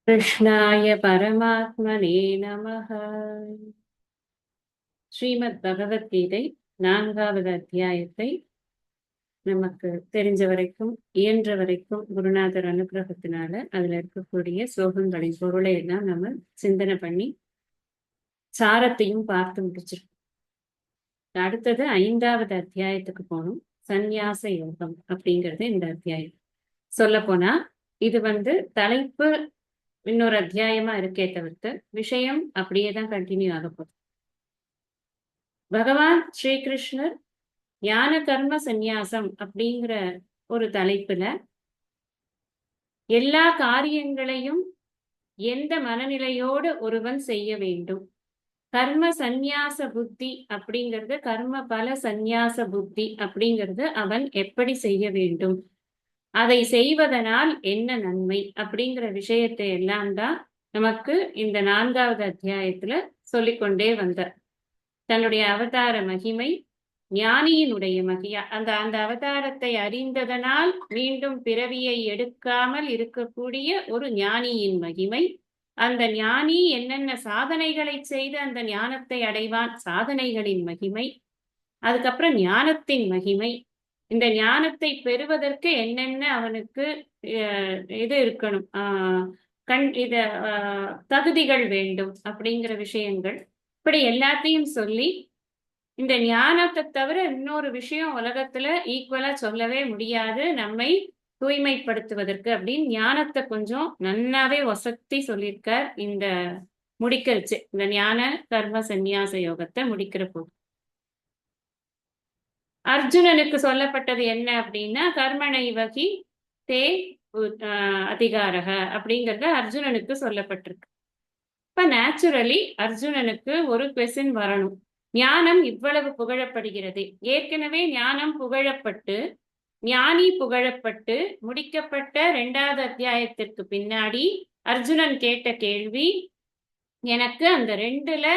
கிருஷ்ணாய பரமாத்மனே நமः. ஸ்ரீமத் பகவத்கீதை 4வது அத்தியாயத்தை நமக்கு தெரிஞ்ச வரைக்கும் இயன்ற வரைக்கும் குருநாதர் அனுகிரகத்தினால அதுல இருக்கக்கூடிய ஸ்லோகங்களின் பொருளை எல்லாம் நம்ம சிந்தனை பண்ணி சாரத்தையும் பார்த்து முடிச்சிருக்கோம். அடுத்தது 5வது அத்தியாயத்துக்கு போகணும். சந்நியாச யோகம் அப்படிங்கிறது இந்த அத்தியாயம். சொல்ல போனா இது தலைப்பு இன்னொரு அத்தியாயமா இருக்கே தவிர்த்து விஷயம் அப்படியேதான் கண்டினியூ ஆக போகுது. பகவான் ஸ்ரீகிருஷ்ணர் ஞான கர்ம சந்நியாசம் அப்படிங்கிற ஒரு தலைப்புல எல்லா காரியங்களையும் எந்த மனநிலையோடு ஒருவன் செய்ய வேண்டும், கர்ம சந்நியாச புத்தி அப்படிங்கிறது, கர்ம பல சந்நியாச புத்தி அப்படிங்கிறது அவன் எப்படி செய்ய வேண்டும், அதை செய்வதனால் என்ன நன்மை அப்படிங்கிற விஷயத்தை எல்லாம் தான் நமக்கு இந்த 4வது அத்தியாயத்துல சொல்லிக்கொண்டே வந்தார். தன்னுடைய அவதார மகிமை, ஞானியினுடைய மகியா, அந்த அந்த அவதாரத்தை அறிந்ததனால் மீண்டும் பிறவியை எடுக்காமல் இருக்கக்கூடிய ஒரு ஞானியின் மகிமை, அந்த ஞானி என்னென்ன சாதனைகளை செய்து அந்த ஞானத்தை அடைவான், சாதனைகளின் மகிமை, அதுக்கப்புறம் ஞானத்தின் மகிமை, இந்த ஞானத்தை பெறுவதற்கு என்னென்ன அவனுக்கு இது இருக்கணும், தகுதிகள் வேண்டும் அப்படிங்கிற விஷயங்கள், இப்படி எல்லாத்தையும் சொல்லி இந்த ஞானத்தை தவிர இன்னொரு விஷயம் உலகத்துல ஈக்குவலா சொல்லவே முடியாது நம்மை தூய்மைப்படுத்துவதற்கு அப்படின்னு ஞானத்தை கொஞ்சம் நன்னாவே வசத்தி சொல்லியிருக்கார். இந்த முடிக்கிறச்சு இந்த ஞான கர்ம சந்நியாச யோகத்தை முடிக்கிற போது அர்ஜுனனுக்கு சொல்லப்பட்டது என்ன அப்படின்னா, கர்மனை வகி தே அதிகாரக அப்படிங்கறது அர்ஜுனனுக்கு சொல்லப்பட்டிருக்கு. இப்ப நேச்சுரலி அர்ஜுனனுக்கு ஒரு கொஸ்டின் வரணும். ஞானம் இவ்வளவு புகழப்படுகிறது, ஏற்கனவே ஞானம் புகழப்பட்டு ஞானி புகழப்பட்டு முடிக்கப்பட்ட 2வது அத்தியாயத்திற்கு பின்னாடி அர்ஜுனன் கேட்ட கேள்வி, எனக்கு அந்த 2ல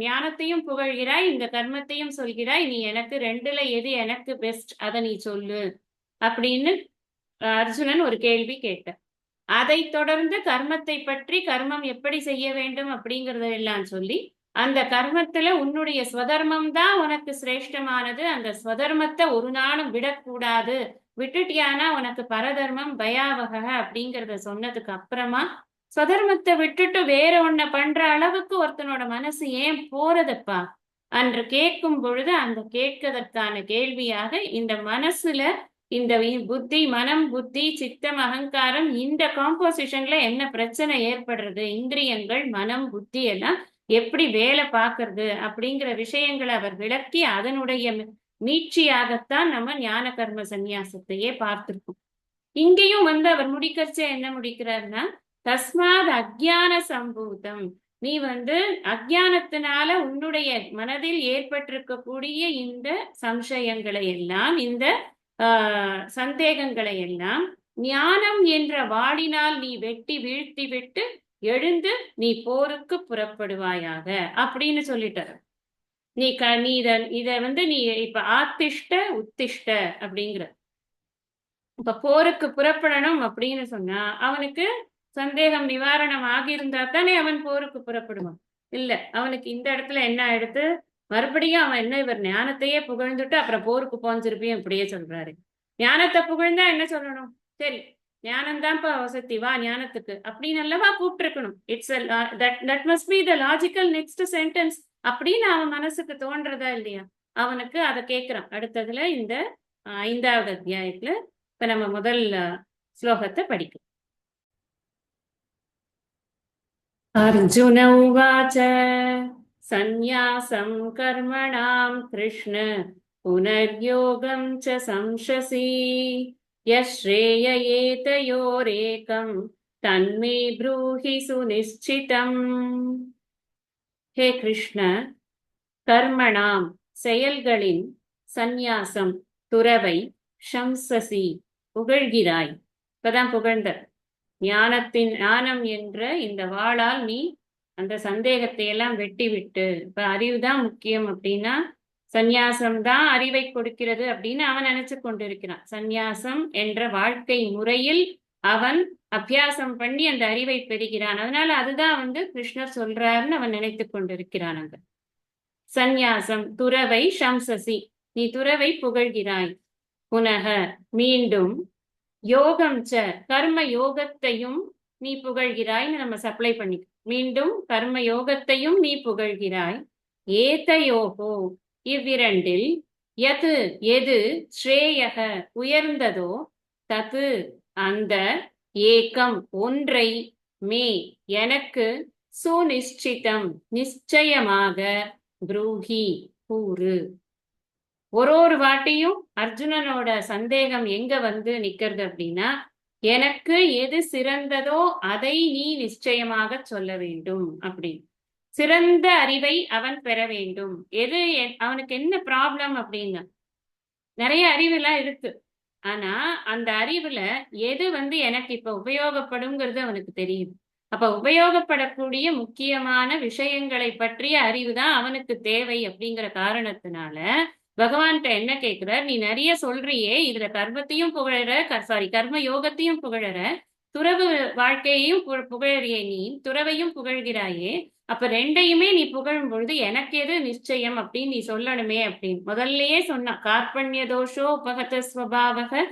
ஞானத்தையும் புகழ்கிறாய், இந்த கர்மத்தையும் சொல்கிறாய், நீ எனக்கு 2ல எது எனக்கு பெஸ்ட் அதை நீ சொல்லு அப்படின்னு அர்ஜுனன் ஒரு கேள்வி கேட்ட. அதை தொடர்ந்து கர்மத்தை பற்றி, கர்மம் எப்படி செய்ய வேண்டும் அப்படிங்கறதெல்லாம் சொல்லி, அந்த கர்மத்துல உன்னுடைய ஸ்வதர்மம் தான் உனக்கு சிரேஷ்டமானது, அந்த ஸ்வதர்மத்தை ஒரு நாளும் விடக்கூடாது, விட்டுட்டியானா உனக்கு பரதர்மம் பயாவக அப்படிங்கறத சொன்னதுக்கு அப்புறமா, ஸ்வதர்மத்தை விட்டுட்டு வேற ஒன்ன பண்ற அளவுக்கு ஒருத்தனோட மனசு ஏன் போறதப்பா என்று கேட்கும் பொழுது, அந்த கேட்கதற்கான கேள்வியாக இந்த மனசுல இந்த புத்தி, மனம், புத்தி, சித்தம், அகங்காரம், இந்த காம்போசிஷன்ல என்ன பிரச்சனை ஏற்படுறது, இந்திரியங்கள், மனம், புத்தி எல்லாம் எப்படி வேலை பார்க்கறது அப்படிங்கிற விஷயங்களை அவர் விளக்கி அதனுடைய மீட்சியாகத்தான் நம்ம ஞான கர்ம சந்நியாசத்தையே பார்த்திருக்கோம். இங்கேயும் அவர் முடிக்கச்சே என்ன முடிக்கிறார்னா, தஸ்மாத் அக்ஞான சம்பூதம், நீ அக்ஞானத்தினால உன்னுடைய மனதில் ஏற்பட்டிருக்கக்கூடிய இந்த சம்சயங்களை எல்லாம், இந்த சந்தேகங்களை எல்லாம் ஞானம் என்ற வாளினால் நீ வெட்டி வீழ்த்தி விட்டு எழுந்து நீ போருக்கு புறப்படுவாயாக அப்படின்னு சொல்லிட்டார். நீ இத நீ இப்ப ஆத்திஷ்ட உத்திஷ்ட அப்படிங்கிற, இப்ப போருக்கு புறப்படணும் அப்படின்னு சொன்னா அவனுக்கு சந்தேகம் நிவாரணம் ஆகியிருந்தா தானே அவன் போருக்கு புறப்படுவான். இல்ல, அவனுக்கு இந்த இடத்துல என்ன எடுத்து மறுபடியும் அவன் என்ன இவர் ஞானத்தையே புகழ்ந்துட்டு அப்புறம் போருக்கு போஞ்சிருப்பியும் இப்படியே சொல்றாரு. ஞானத்தை புகழ்ந்தா என்ன சொல்லணும், சரி ஞானம்தான்ப்பா வசதி, வா ஞானத்துக்கு அப்படின்னு அல்லவா கூப்பிட்டுருக்கணும். It's that must be the logical next sentence அப்படின்னு அவன் மனசுக்கு தோன்றதா இல்லையா? அவனுக்கு அதை கேட்கிறான். அடுத்ததுல இந்த 5வது அத்தியாயத்துல இப்ப நம்ம முதல் ஸ்லோகத்தை படிக்கும். அர்ஜுன உவாச்ச சந்நியாசம் கர்மணாம் கிருஷ்ண புனர்யோகம் ச சம்சசி யஸ்ரேய ஏதயோரேகம் தன்மே ப்ரூஹி சுநிச்சிதம். ஹே கிருஷ்ண, கர்மணாம் செயல்களின், சந்நியாசம் துறவை, சம்சசி புகழ்கிறாய். இப்பதான் புகழ்ந்த ஞானம் என்ற இந்த வாளால் நீ அந்த சந்தேகத்தை எல்லாம் வெட்டி விட்டு, இப்ப அறிவுதான் முக்கியம் அப்படின்னா சந்நியாசம் தான் அறிவை கொடுக்கிறது அப்படின்னு அவன் நினைச்சு கொண்டிருக்கிறான். சந்நியாசம் என்ற வாழ்க்கை முறையில் அவன் அபியாசம் பண்ணி அந்த அறிவை பெறுகிறான். அதனால அதுதான் கிருஷ்ணர் சொல்றாருன்னு அவன் நினைத்து கொண்டிருக்கிறான். அங்க சந்நியாசம் துறவை சம்சசி, நீ துறவை புகழ்கிறாய். புனக மீண்டும், யோகம் ச கர்ம யோகத்தையும் நீ புகழ்கிறாய்ன்னு நம்ம சப்ளை பண்ணி, மீண்டும் கர்ம யோகத்தையும் நீ புகழ்கிறாய். ஏதயோகோ இவ்விரண்டில் எது எது ஸ்ரேயக உயர்ந்ததோ, தது அந்த, ஏகம் ஒன்றை, மே எனக்கு, சுநிஷ்டிதம் நிச்சயமாக, புரூஹி கூறு. ஒரு வாட்டியும் அர்ஜுனனோட சந்தேகம் எங்க நிக்கிறது அப்படின்னா, எனக்கு எது சிறந்ததோ அதை நீ நிச்சயமாக சொல்ல வேண்டும் அப்படின்னு. சிறந்த அறிவை அவன் பெற வேண்டும். எது அவனுக்கு என்ன ப்ராப்ளம் அப்படின்னா, நிறைய அறிவுலாம் இருக்கு. ஆனா அந்த அறிவுல எது எனக்கு இப்ப உபயோகப்படுங்கிறது அவனுக்கு தெரியுது. அப்ப உபயோகப்படக்கூடிய முக்கியமான விஷயங்களை பற்றிய அறிவு தான் அவனுக்கு தேவை. அப்படிங்கிற காரணத்தினால பகவான்கிட்ட என்ன கேட்கிறார், நீ நிறைய சொல்றியே, இதுல கர்மத்தையும் புகழற, கர்ம யோகத்தையும் புகழற, துறவு வாழ்க்கையையும் புகழறியே, நீ துறவையும் புகழ்கிறாயே, அப்ப ரெண்டையுமே நீ புகழும் பொழுது எனக்கு எது நிச்சயம் அப்படின்னு நீ சொல்லணுமே அப்படின்னு முதல்லயே சொன்னா. கார்பண்ய தோஷோ உபகத ஸ்வபாவக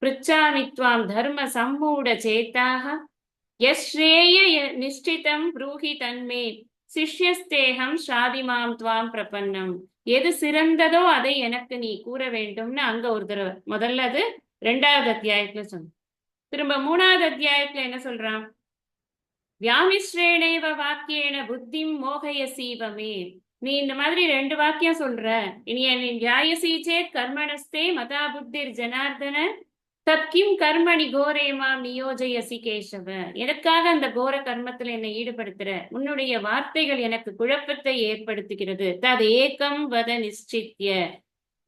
பிருச்சாமித்வாம் தர்ம சம்மூட சேத்தாக யஸ்ரேய நிஷ்டிதம் ப்ரூஹி தன்மே சிஷ்யஸ்தேகம் ஷாதிமாம் துவாம் பிரபன்னம். எது சிறந்ததோ அதை எனக்கு நீ கூற வேண்டும்னு அங்க ஒரு தடவை முதல்ல அது 2வது அத்தியாயத்துல சொன்ன. திரும்ப 3வது அத்தியாயத்துல என்ன சொல்றான், வியாமிஸ்ரேணேவ வாக்கியேன புத்திம் மோகய சீவமே. நீ இந்த மாதிரி 2 வாக்கியம் சொல்ற, இனி நீ வியாயசீச்சேத் கர்மணஸ்தே மதா புத்திர் ஜனார்தன தத்கிம் கர்மணி கோரேமாம் நியோஜயசி கேசவ. எனக்காக அந்த கோர கர்மத்துல என்னை ஈடுபடுத்துற, உன்னுடைய வார்த்தைகள் எனக்கு குழப்பத்தை ஏற்படுத்துகிறது. தத் ஏகம் வத நிச்சித்ய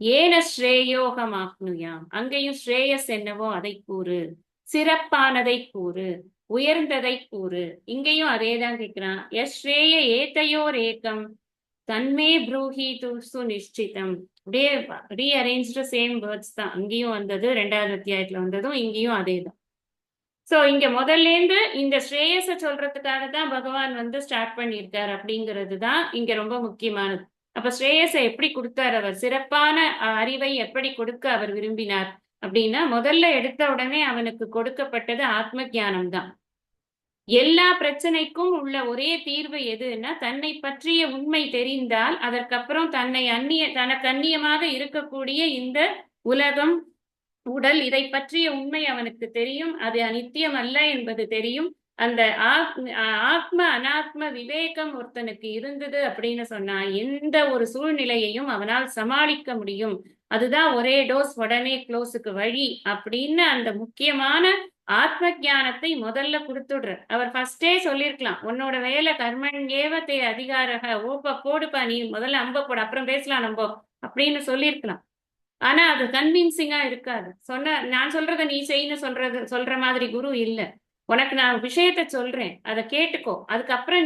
ஏன ஸ்ரேயோகம் ஆக்னுயாம். அங்கேயும் ஸ்ரேயஸ் என்னவோ அதை கூறு, சிறப்பானதை கூறு, உயர்ந்ததை கூறு. இங்கேயும் அதேதான் கேட்கிறான். ஸ்ரேய ஏதையோர் ஏகம் தன்மே ப்ரூஹி துசு நிஷ்டிதம். அப்படியே ரீஅரேஞ்ச்டு சேம் வேர்ட்ஸ் தான் அங்கேயும் வந்தது, 2வது அத்தியாயத்துல வந்ததும் இங்கேயும் அதே தான். சோ இங்க முதல்ல இருந்து இந்த ஸ்ரேயஸ சொல்றதுக்காக தான் பகவான் ஸ்டார்ட் பண்ணியிருக்காரு அப்படிங்கிறது தான் இங்க ரொம்ப முக்கியமானது. அப்ப ஸ்ரேயஸை எப்படி கொடுத்தார் அவர், சிறப்பான அறிவை எப்படி கொடுக்க அவர் விரும்பினார் அப்படின்னா, முதல்ல எடுத்த உடனே அவனுக்கு கொடுக்கப்பட்டது ஆத்ம ஞானம் தான். எல்லா பிரச்சனைக்கும் உள்ள ஒரே தீர்வு எதுன்னா, தன்னை பற்றிய உண்மை தெரிந்தால் அதற்கப்புறம் தனக்கு அந்நியமாக இருக்கக்கூடிய இந்த உலகம், உடல், இதை பற்றிய உண்மை அவனுக்கு தெரியும். அது அனித்தியம் அல்ல என்பது தெரியும். அந்த ஆத்ம அனாத்ம விவேகம் ஒருத்தனுக்கு இருந்தது அப்படின்னு சொன்னா எந்த ஒரு சூழ்நிலையையும் அவனால் சமாளிக்க முடியும். அதுதான் ஒரே டோஸ் உடனே க்ளோஸுக்கு வழி அப்படின்னு அந்த முக்கியமான ஆத்ம ஞானத்தை முதல்ல கொடுத்துடுற. அவர் ஃபர்ஸ்டே சொல்லியிருக்கலாம், உன்னோட வேலை கர்மன் ஏவத்தை அதிகாரக, ஓப்ப போடுப்பா, நீ முதல்ல அம்ப போடு, அப்புறம் பேசலாம் நம்ம அப்படின்னு சொல்லியிருக்கலாம். ஆனா அது கன்வின்சிங்கா இருக்காது. நான் சொல்றத நீ செய்யணும் சொல்ற மாதிரி குரு இல்ல. உனக்கு நான் விஷயத்த சொல்றேன், அதை கேட்டுக்கோ, அதுக்கப்புறம்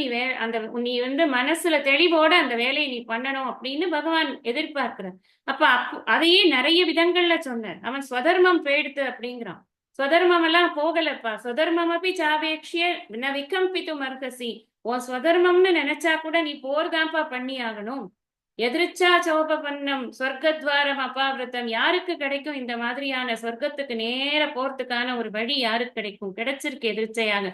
நீ மனசுல தெளிவோட அந்த வேலையை நீ பண்ணணும் அப்படின்னு பகவான் எதிர்பார்க்கிற. அப்ப அதையே நிறைய விதங்கள்ல சொன்னார். அவன் ஸ்வதர்மம் போயிடுத்து அப்படிங்கிறான். ஸ்வதர்மம் எல்லாம் போகலப்பா. ஸ்வதர்மம் அப்படி சாவேக்ஷிய விகம்பித்து மர்கசி. உன் ஸ்வதர்மம்னு நினைச்சா கூட நீ போர் தான்ப்பா பண்ணி ஆகணும். எதிர்ச்சா சோபபன்னம் சொர்க்கத்வாரம் அபாவிரதம். யாருக்கு கிடைக்கும் இந்த மாதிரியான சொர்க்கத்துக்கு நேர போறதுக்கான ஒரு வழி யாருக்கு கிடைக்கும்? கிடைச்சிருக்கு எதிர்ச்சையாக.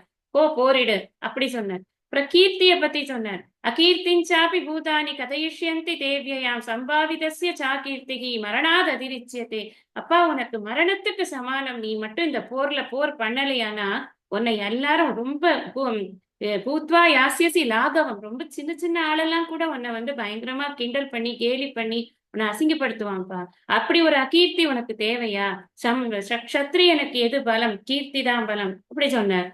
போரிடு அப்படி சொன்னார். பிரகீர்த்திய பத்தி சொன்னார். அகீர்த்திஞ்சாபி பூதானி கதையுஷ்யந்தி தேவியாம் சம்பாவிதஸ்ய சாகீர்த்திகி மரணாத் அதிரிச்சியதே. அப்பா, உனக்கு மரணத்துக்கு சமானம். நீ மட்டும் இந்த போர் பண்ணலையானா உன்னை எல்லாரும் ரொம்ப பூத்வா யாசியசி லாகவம், ரொம்ப சின்ன சின்ன ஆளெல்லாம் கூட உன்னை பயங்கரமா கிண்டல் பண்ணி கேலி பண்ணி உன்னை அசிங்கப்படுத்துவாங்கப்பா. அப்படி ஒரு அகீர்த்தி உனக்கு தேவையா? சத்திரியனுக்கு எது பலம்? கீர்த்தி தான் பலம் அப்படி சொன்னார்.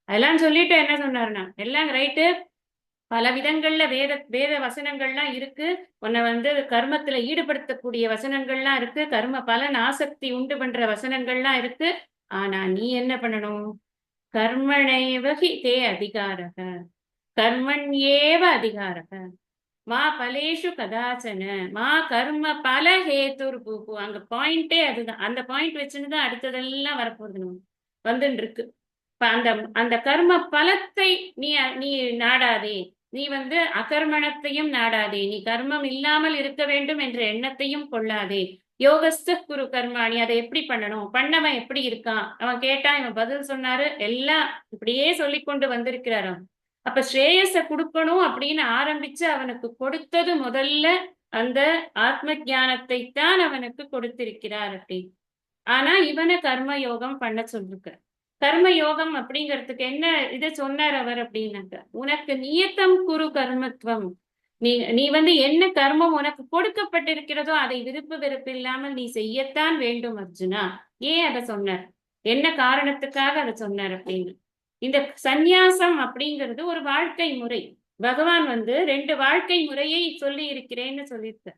அதெல்லாம் சொல்லிட்டு என்ன சொன்னாருன்னா, எல்லாம் ரைட்டு, பல விதங்கள்ல வேத வசனங்கள்லாம் இருக்கு. உன்னை கர்மத்துல ஈடுபடுத்தக்கூடிய வசனங்கள்லாம் இருக்கு. கர்ம பலன் ஆசக்தி உண்டு பண்ற வசனங்கள்லாம் இருக்கு. ஆனா நீ என்ன பண்ணணும்? கர்மணைவகி தே அதிகாரக, கர்மண்யேவ அதிகாரக, மா பலேஷு கதாச்சன, மா கர்ம பல ஹேத்துர் பூப்பு. அங்க பாயிண்டே அதுதான். அந்த பாயிண்ட் வச்சுன்னு தான் அடுத்ததெல்லாம் வரப்போகுது வந்துட்டு இருக்கு. இப்ப அந்த அந்த கர்ம பலத்தை நீ நீ நாடாதே, நீ அகர்மணத்தையும் நாடாதே, நீ கர்மம் இல்லாமல் இருக்க வேண்டும் என்ற எண்ணத்தையும் கொள்ளாதே. யோகஸ்த குரு கர்மாணி, அதை எப்படி பண்ணணும், பண்ணவன் எப்படி இருக்கான், அவன் கேட்டான், இவன் பதில் சொன்னாரு, எல்லாம் இப்படியே சொல்லி கொண்டு வந்திருக்கிறார் அவன். அப்ப ஸ்ரேயஸ கொடுக்கணும் அப்படின்னு ஆரம்பிச்சு அவனுக்கு கொடுத்தது முதல்ல அந்த ஆத்ம ஞானத்தை தான் அவனுக்கு கொடுத்திருக்கிறார் அப்படி. ஆனா இவனை கர்ம யோகம் பண்ண சொல்லிருக்க. கர்ம யோகம் அப்படிங்கிறதுக்கு என்ன இதை சொன்னார் அவர் அப்படின்னாக்க, உனக்கு நியத்தம் குரு கர்மத்துவம், நீ நீ என்ன கர்மம் உனக்கு கொடுக்கப்பட்டிருக்கிறதோ அதை விருப்பு வெறுப்பு இல்லாமல் நீ செய்யத்தான் வேண்டும் அர்ஜுனா. ஏன் அதை சொன்னார், என்ன காரணத்துக்காக அதை சொன்னார் அப்படின்னு. இந்த சந்நியாசம் அப்படிங்கிறது ஒரு வாழ்க்கை முறை. பகவான் 2 வாழ்க்கை முறையை சொல்லி இருக்கிறேன்னு சொல்லியிருக்க.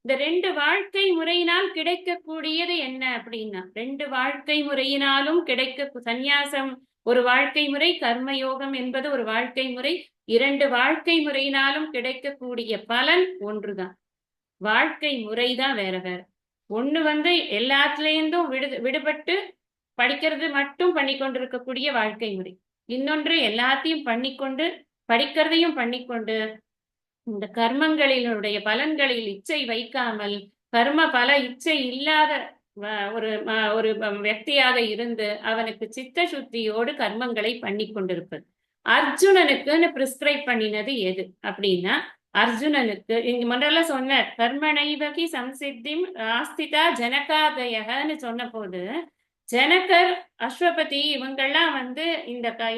இந்த 2 வாழ்க்கை முறையினால் கிடைக்கக்கூடியது என்ன அப்படின்னா, 2 வாழ்க்கை முறையினாலும் கிடைக்க, சந்நியாசம் ஒரு வாழ்க்கை முறை, கர்மயோகம் என்பது ஒரு வாழ்க்கை முறை. 2 வாழ்க்கை முறையினாலும் கிடைக்கக்கூடிய பலன் ஒன்றுதான். வாழ்க்கை முறைதான் வேற வேற. ஒண்ணு எல்லாத்துலேருந்தும் விடுபட்டு படிக்கிறது மட்டும் பண்ணி கொண்டிருக்கக்கூடிய வாழ்க்கை முறை. இன்னொன்று எல்லாத்தையும் பண்ணிக்கொண்டு படிக்கிறதையும் பண்ணிக்கொண்டு இந்த கர்மங்களினுடைய பலன்களில் இச்சை வைக்காமல், கர்ம பல இச்சை இல்லாத ஒரு व्यक्तिயாக இருந்து அவனுக்கு சித்த சுத்தியோடு கர்மங்களை பண்ணி கொண்டிருப்பது. அர்ஜுனனுக்குன்னு பிரிஸ்கிரைப் பண்ணினது எது அப்படின்னா, அர்ஜுனனுக்கு இங்க முதல்ல சொன்ன கர்மணைவகி சம்சித்திம் ஆஸ்திதா ஜனகாதயன்னு சொன்ன போது, ஜனகர், அஸ்வபதி இவங்கெல்லாம்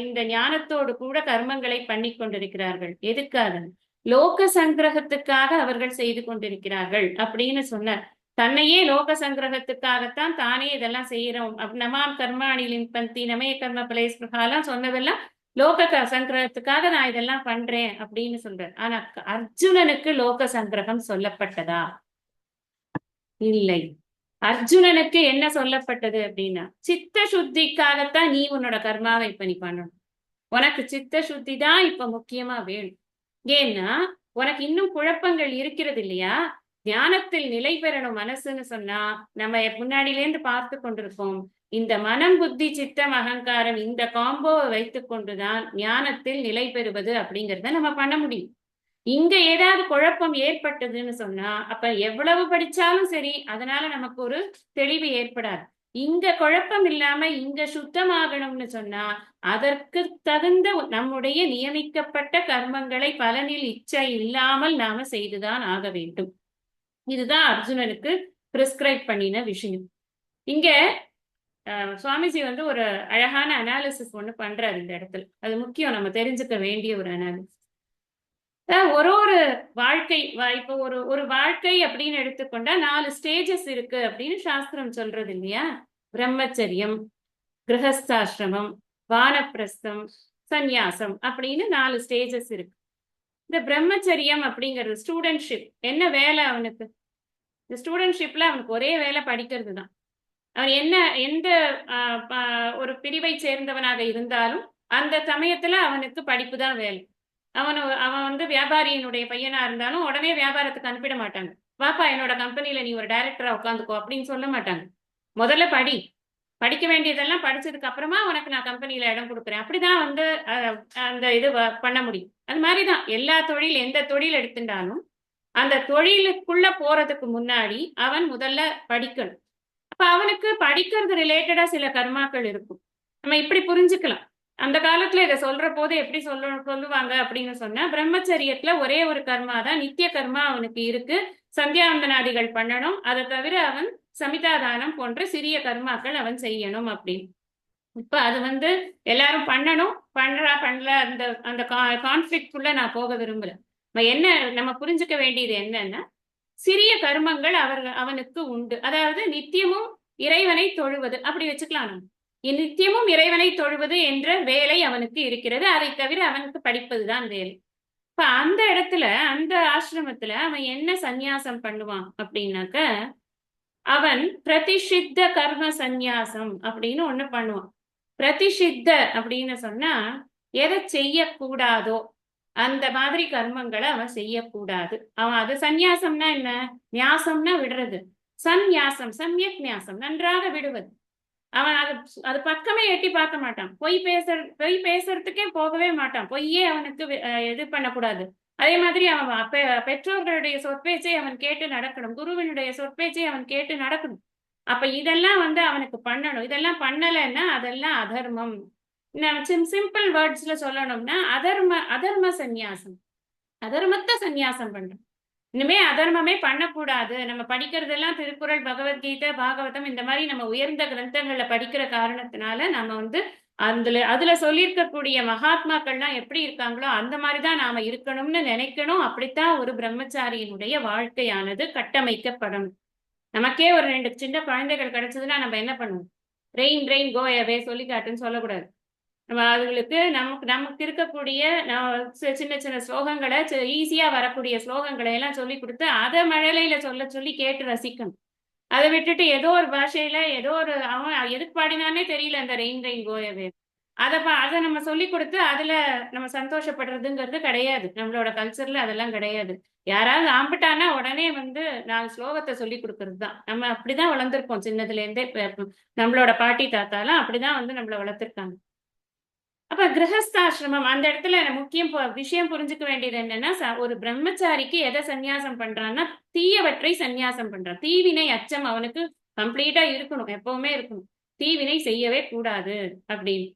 இந்த ஞானத்தோடு கூட கர்மங்களை பண்ணி கொண்டிருக்கிறார்கள். எதுக்காக? லோக சங்கிரகத்துக்காக அவர்கள் செய்து கொண்டிருக்கிறார்கள் அப்படின்னு சொன்னார். தன்னையே லோக சங்கிரகத்துக்காகத்தான் தானே இதெல்லாம் செய்யறோம். நமாம் கர்மாணிலின் பந்தி நமே கர்ம பலேஸ்லாம் சொன்னதெல்லாம் லோக சங்கிரகத்துக்காக நான் இதெல்லாம் பண்றேன் அப்படின்னு சொல்றேன். ஆனா அர்ஜுனனுக்கு லோக சங்கிரகம் சொல்லப்பட்டதா? இல்லை. அர்ஜுனனுக்கு என்ன சொல்லப்பட்டது அப்படின்னா, சித்த சுத்திக்காகத்தான் நீ உன்னோட கர்மாவை இப்ப நீ பண்ணணும். உனக்கு சித்த சுத்தி தான் இப்ப முக்கியமா வேணும். ஏன்னா உனக்கு இன்னும் குழப்பங்கள் இருக்கிறது இல்லையா? ஞானத்தில் நிலை பெறணும் மனசுன்னு சொன்னா, நம்ம முன்னாடியிலேருந்து பார்த்து கொண்டிருக்கோம், இந்த மனம் புத்தி சித்தம் அகங்காரம் இந்த காம்போவை வைத்துக் கொண்டுதான் ஞானத்தில் நிலை பெறுவது அப்படிங்கிறத நம்ம பண்ண முடியும். இங்க ஏதாவது குழப்பம் ஏற்பட்டதுன்னு சொன்னா, அப்ப எவ்வளவு படிச்சாலும் சரி அதனால நமக்கு ஒரு தெளிவு ஏற்படாது. இங்க குழப்பம் இல்லாம இங்க சுத்தமாகணும்னு சொன்னா, அதற்கு தகுந்த நம்முடைய நியமிக்கப்பட்ட கர்மங்களை பலனில் இச்சை இல்லாமல் நாம செய்துதான் ஆக வேண்டும். இதுதான் அர்ஜுனனுக்கு பிரிஸ்கிரைப் பண்ணின விஷயம். இங்க சுவாமிஜி ஒரு அழகான அனாலிசிஸ் ஒண்ணு பண்றாரு இந்த இடத்துல. அது முக்கியம், நம்ம தெரிஞ்சுக்க வேண்டிய ஒரு அனாலிசிஸ். ஒரு வாழ்க்கை இப்ப ஒரு வாழ்க்கை அப்படின்னு எடுத்துக்கொண்டா 4 ஸ்டேஜஸ் இருக்கு அப்படின்னு சாஸ்திரம் சொல்றது இல்லையா? பிரம்மச்சரியம், கிரகஸ்தாசிரமம், வானப்பிரஸ்தம், சந்நியாசம் அப்படின்னு 4 ஸ்டேஜஸ் இருக்கு. இந்த பிரம்மச்சரியம் அப்படிங்கிறது ஸ்டூடெண்ட்ஷிப். என்ன வேலை அவனுக்கு? இந்த ஸ்டூடெண்ட்ஷிப்ல அவனுக்கு ஒரே வேலை படிக்கிறது தான். அவன் எந்த ஒரு பிரிவை சேர்ந்தவனாக இருந்தாலும் அந்த சமயத்துல அவனுக்கு படிப்பு தான் வேலை. அவன் வியாபாரியினுடைய பையனா இருந்தாலும் உடனே வியாபாரத்துக்கு அனுப்பிட மாட்டாங்க. வாப்பா என்னோட கம்பெனில நீ ஒரு டைரக்டரா உட்காந்துக்கோ அப்படின்னு சொல்ல மாட்டாங்க. முதல்ல படிக்க வேண்டியதெல்லாம் படிச்சதுக்கு அப்புறமா உனக்கு நான் கம்பெனில இடம் கொடுக்குறேன். அப்படிதான் அந்த இது பண்ண முடியும். அது மாதிரிதான் எல்லா தொழில், எந்த தொழில் எடுத்துட்டாலும் அந்த தொழிலுக்குள்ள போறதுக்கு முன்னாடி அவன் முதல்ல படிக்கணும். அப்ப அவனுக்கு படிக்கிறது ரிலேட்டடா சில கர்மாக்கள் இருக்கும். நம்ம இப்படி புரிஞ்சுக்கலாம். அந்த காலத்துல இதை சொல்ற போது எப்படி சொல்லுவாங்க அப்படின்னு சொன்னா, பிரம்மச்சரியத்துல ஒரே ஒரு கர்மா தான் நித்திய கர்மா அவனுக்கு இருக்கு. சந்தியாவந்தனாதிகள் பண்ணணும். அதை தவிர அவன் சமிதாதானம் போன்ற சிறிய கர்மாக்கள் அவன் செய்யணும் அப்படின்னு. இப்ப அது எல்லாரும் பண்ணணும், பண்ணல அந்த கான்ஃபிளிக்ட்குள்ள நான் போக விரும்பல. நம்ம புரிஞ்சுக்க வேண்டியது என்னன்னா, சிறிய கர்மங்கள் அவனுக்கு உண்டு. அதாவது நித்தியமும் இறைவனை தொழுவது அப்படி வச்சுக்கலாம். நம்ம நித்தியமும் இறைவனை தொழுவது என்ற வேலை அவனுக்கு இருக்கிறது. அதை தவிர அவனுக்கு படிப்பதுதான் வேலை. இப்ப அந்த இடத்துல, அந்த ஆசிரமத்துல அவன் என்ன சந்நியாசம் பண்ணுவான் அப்படின்னாக்க, அவன் பிரதிஷித்த கர்ம சந்நியாசம் அப்படின்னு ஒண்ணு பண்ணுவான். பிரதிஷித்த அப்படின்னு சொன்னா, எதை செய்யக்கூடாதோ அந்த மாதிரி கர்மங்களை அவன் செய்யக்கூடாது. அவன் அது சந்நியாசம்னா என்ன? நியாசம்னா விடுறது. சந்நியாசம், சம்யக் நியாசம், நன்றாக விடுவது. அவன் அது பக்கமே எட்டி பார்க்க மாட்டான். பொய் பேசுறதுக்கே போகவே மாட்டான். பொய்யே அவனுக்கு இது பண்ணக்கூடாது. அதே மாதிரி அவன் பெற்றோர்களுடைய சொற்பேச்சை அவன் கேட்டு நடக்கணும். குருவினுடைய சொற்பேச்சை அவன் கேட்டு நடக்கணும். அப்ப இதெல்லாம் அவனுக்கு பண்ணணும். இதெல்லாம் பண்ணலைன்னா அதெல்லாம் அதர்மம். சிம்பிள் வேர்ட்ஸ்ல சொல்லணும்னா அதர்ம சந்நியாசம். அதர்மத்தை சந்நியாசம் பண்றோம். இனிமே அதர்மமே பண்ணக்கூடாது. நம்ம படிக்கிறதெல்லாம் திருக்குறள், பகவத்கீதை, பாகவதம் இந்த மாதிரி நம்ம உயர்ந்த கிரந்தங்கள்ல படிக்கிற காரணத்தினால நம்ம அதுல சொல்லியிருக்கக்கூடிய மகாத்மாக்கள்லாம் எப்படி இருக்காங்களோ அந்த மாதிரிதான் நாம இருக்கணும்னு நினைக்கணும். அப்படித்தான் ஒரு பிரம்மச்சாரியினுடைய வாழ்க்கையானது கட்டமைக்கப்படும். நமக்கே ஒரு 2 சின்ன குழந்தைகள் கிடைச்சதுன்னா நம்ம என்ன பண்ணுவோம்? ரெயின் ரெயின் கோ அவே சொல்லி காட்டுன்னு சொல்லக்கூடாது. நம்ம அதுகளுக்கு நமக்கு இருக்கக்கூடிய சின்ன சின்ன ஸ்லோகங்களை, ஈஸியா வரக்கூடிய ஸ்லோகங்களை எல்லாம் சொல்லி கொடுத்து அதை மழலையில சொல்லி கேட்டு ரசிக்கணும். அதை விட்டுட்டு ஏதோ ஒரு பாஷையில ஏதோ ஒரு அவன் எதுக்கு பாடினானே தெரியல அந்த ரெயின் ரெயின் கோயவே, அதை நம்ம சொல்லி கொடுத்து அதுல நம்ம சந்தோஷப்படுறதுங்கிறது கிடையாது. நம்மளோட கல்ச்சர்ல அதெல்லாம் கிடையாது. யாராவது ஆம்பிட்டானா உடனே 4 ஸ்லோகத்தை சொல்லி கொடுக்கறது தான். நம்ம அப்படிதான் வளர்ந்துருக்கோம் சின்னதுல இருந்தே. நம்மளோட பாட்டி தாத்தாலாம் அப்படிதான் நம்மளை வளர்த்துருக்காங்க. அப்ப கிரகஸ்தாசிரமம் அந்த இடத்துல விஷயம் புரிஞ்சுக்க வேண்டியது என்னன்னா, ஒரு பிரம்மச்சாரிக்கு எதை சந்நியாசம் பண்றான்னா தீயவற்றை சந்நியாசம் பண்றான். தீவினை அச்சம் அவனுக்கு கம்ப்ளீட்டா இருக்கணும், எப்பவுமே இருக்கணும். தீவினை செய்யவே கூடாது அப்படின்னு.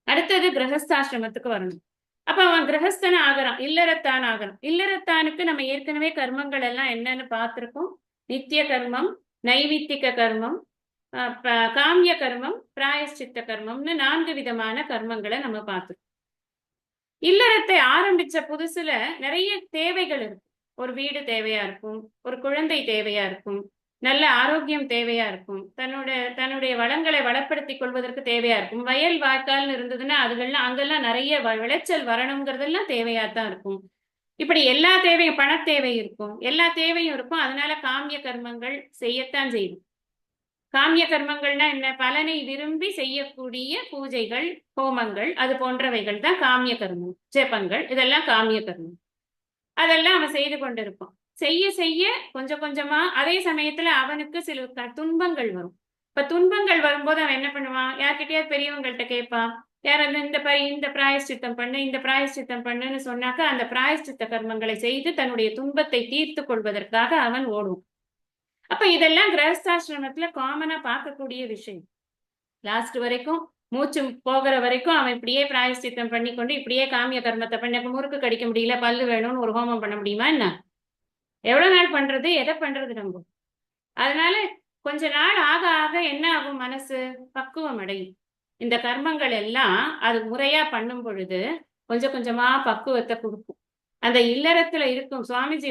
அடுத்தது கிரகஸ்தாசிரமத்துக்கு வரணும். அப்ப அவன் கிரகஸ்தன ஆகிறான், இல்லறத்தான் ஆகிறான். இல்லறத்தானுக்கு நம்ம ஏற்கனவே கர்மங்கள் எல்லாம் என்னன்னு பார்த்திருக்கோம். நித்திய கர்மம், நைவித்திக கர்மம், காமிய கர்மம், பிராயஷ்சித்த கர்மம்னு 4 விதமான கர்மங்களை நம்ம பார்த்தோம். இல்லறத்தை ஆரம்பிச்ச புதுசுல நிறைய தேவைகள் இருக்கு. ஒரு வீடு தேவையா இருக்கும், ஒரு குழந்தை தேவையா இருக்கும், நல்ல ஆரோக்கியம் தேவையா இருக்கும், தன்னுடைய வளங்களை வளப்படுத்திக் கொள்வதற்கு தேவையா இருக்கும். வயல் வாய்க்கால்னு இருந்ததுன்னா அங்கெல்லாம் நிறைய விளைச்சல் வரணுங்கிறதெல்லாம் தேவையா தான் இருக்கும். இப்படி எல்லா தேவையும், பணத்தேவை இருக்கும், எல்லா தேவையும் இருக்கும். அதனால காமிய கர்மங்கள் செய்யத்தான் செய்யும். காமிய கர்மங்கள்னா என்ன? பலனை விரும்பி செய்யக்கூடிய பூஜைகள், ஹோமங்கள், அது போன்றவைகள் தான் காமிய கர்மம். ஜெபங்கள், இதெல்லாம் காமிய கர்மம். அதெல்லாம் அவன் செய்து கொண்டிருப்பான். செய்ய செய்ய கொஞ்சம் கொஞ்சமா, அதே சமயத்துல அவனுக்கு சில துன்பங்கள் வரும். இப்ப துன்பங்கள் வரும்போது அவன் என்ன பண்ணுவான்? யார்கிட்டயாவது பெரியவங்கள்ட்ட கேட்பான். யாராவது இந்த பிராயஷ்சித்தம் பண்ணு, இந்த பிராயஷ்சித்தம் பண்ணுன்னு சொன்னாக்க அந்த பிராயஷ்சித்த கர்மங்களை செய்து தன்னுடைய துன்பத்தை தீர்த்து கொள்வதற்காக அவன் ஓடுவான். அப்ப இதெல்லாம் கிரகஸ்தாசிரமத்துல காமனா பார்க்கக்கூடிய விஷயம். லாஸ்ட் வரைக்கும், மூச்சு போகிற வரைக்கும் அவன் இப்படியே பிராயஷ்சித்தம் பண்ணிக்கொண்டு இப்படியே காமிய கர்மத்தை பண்ண, முறுக்கு கடிக்க முடியல, பல்லு வேணும்னு ஒரு ஹோமம் பண்ண முடியுமா என்ன? எவ்வளவு நாள் பண்றது? எதை பண்றது நம்ம? அதனால கொஞ்ச நாள் ஆக ஆக என்ன ஆகும்? மனசு பக்குவம் அடையும். இந்த கர்மங்கள் எல்லாம் அது முறையா பண்ணும் பொழுது கொஞ்சம் கொஞ்சமா பக்குவத்தை கொடுக்கும். அந்த இல்லறத்துல இருக்கும் சுவாமிஜி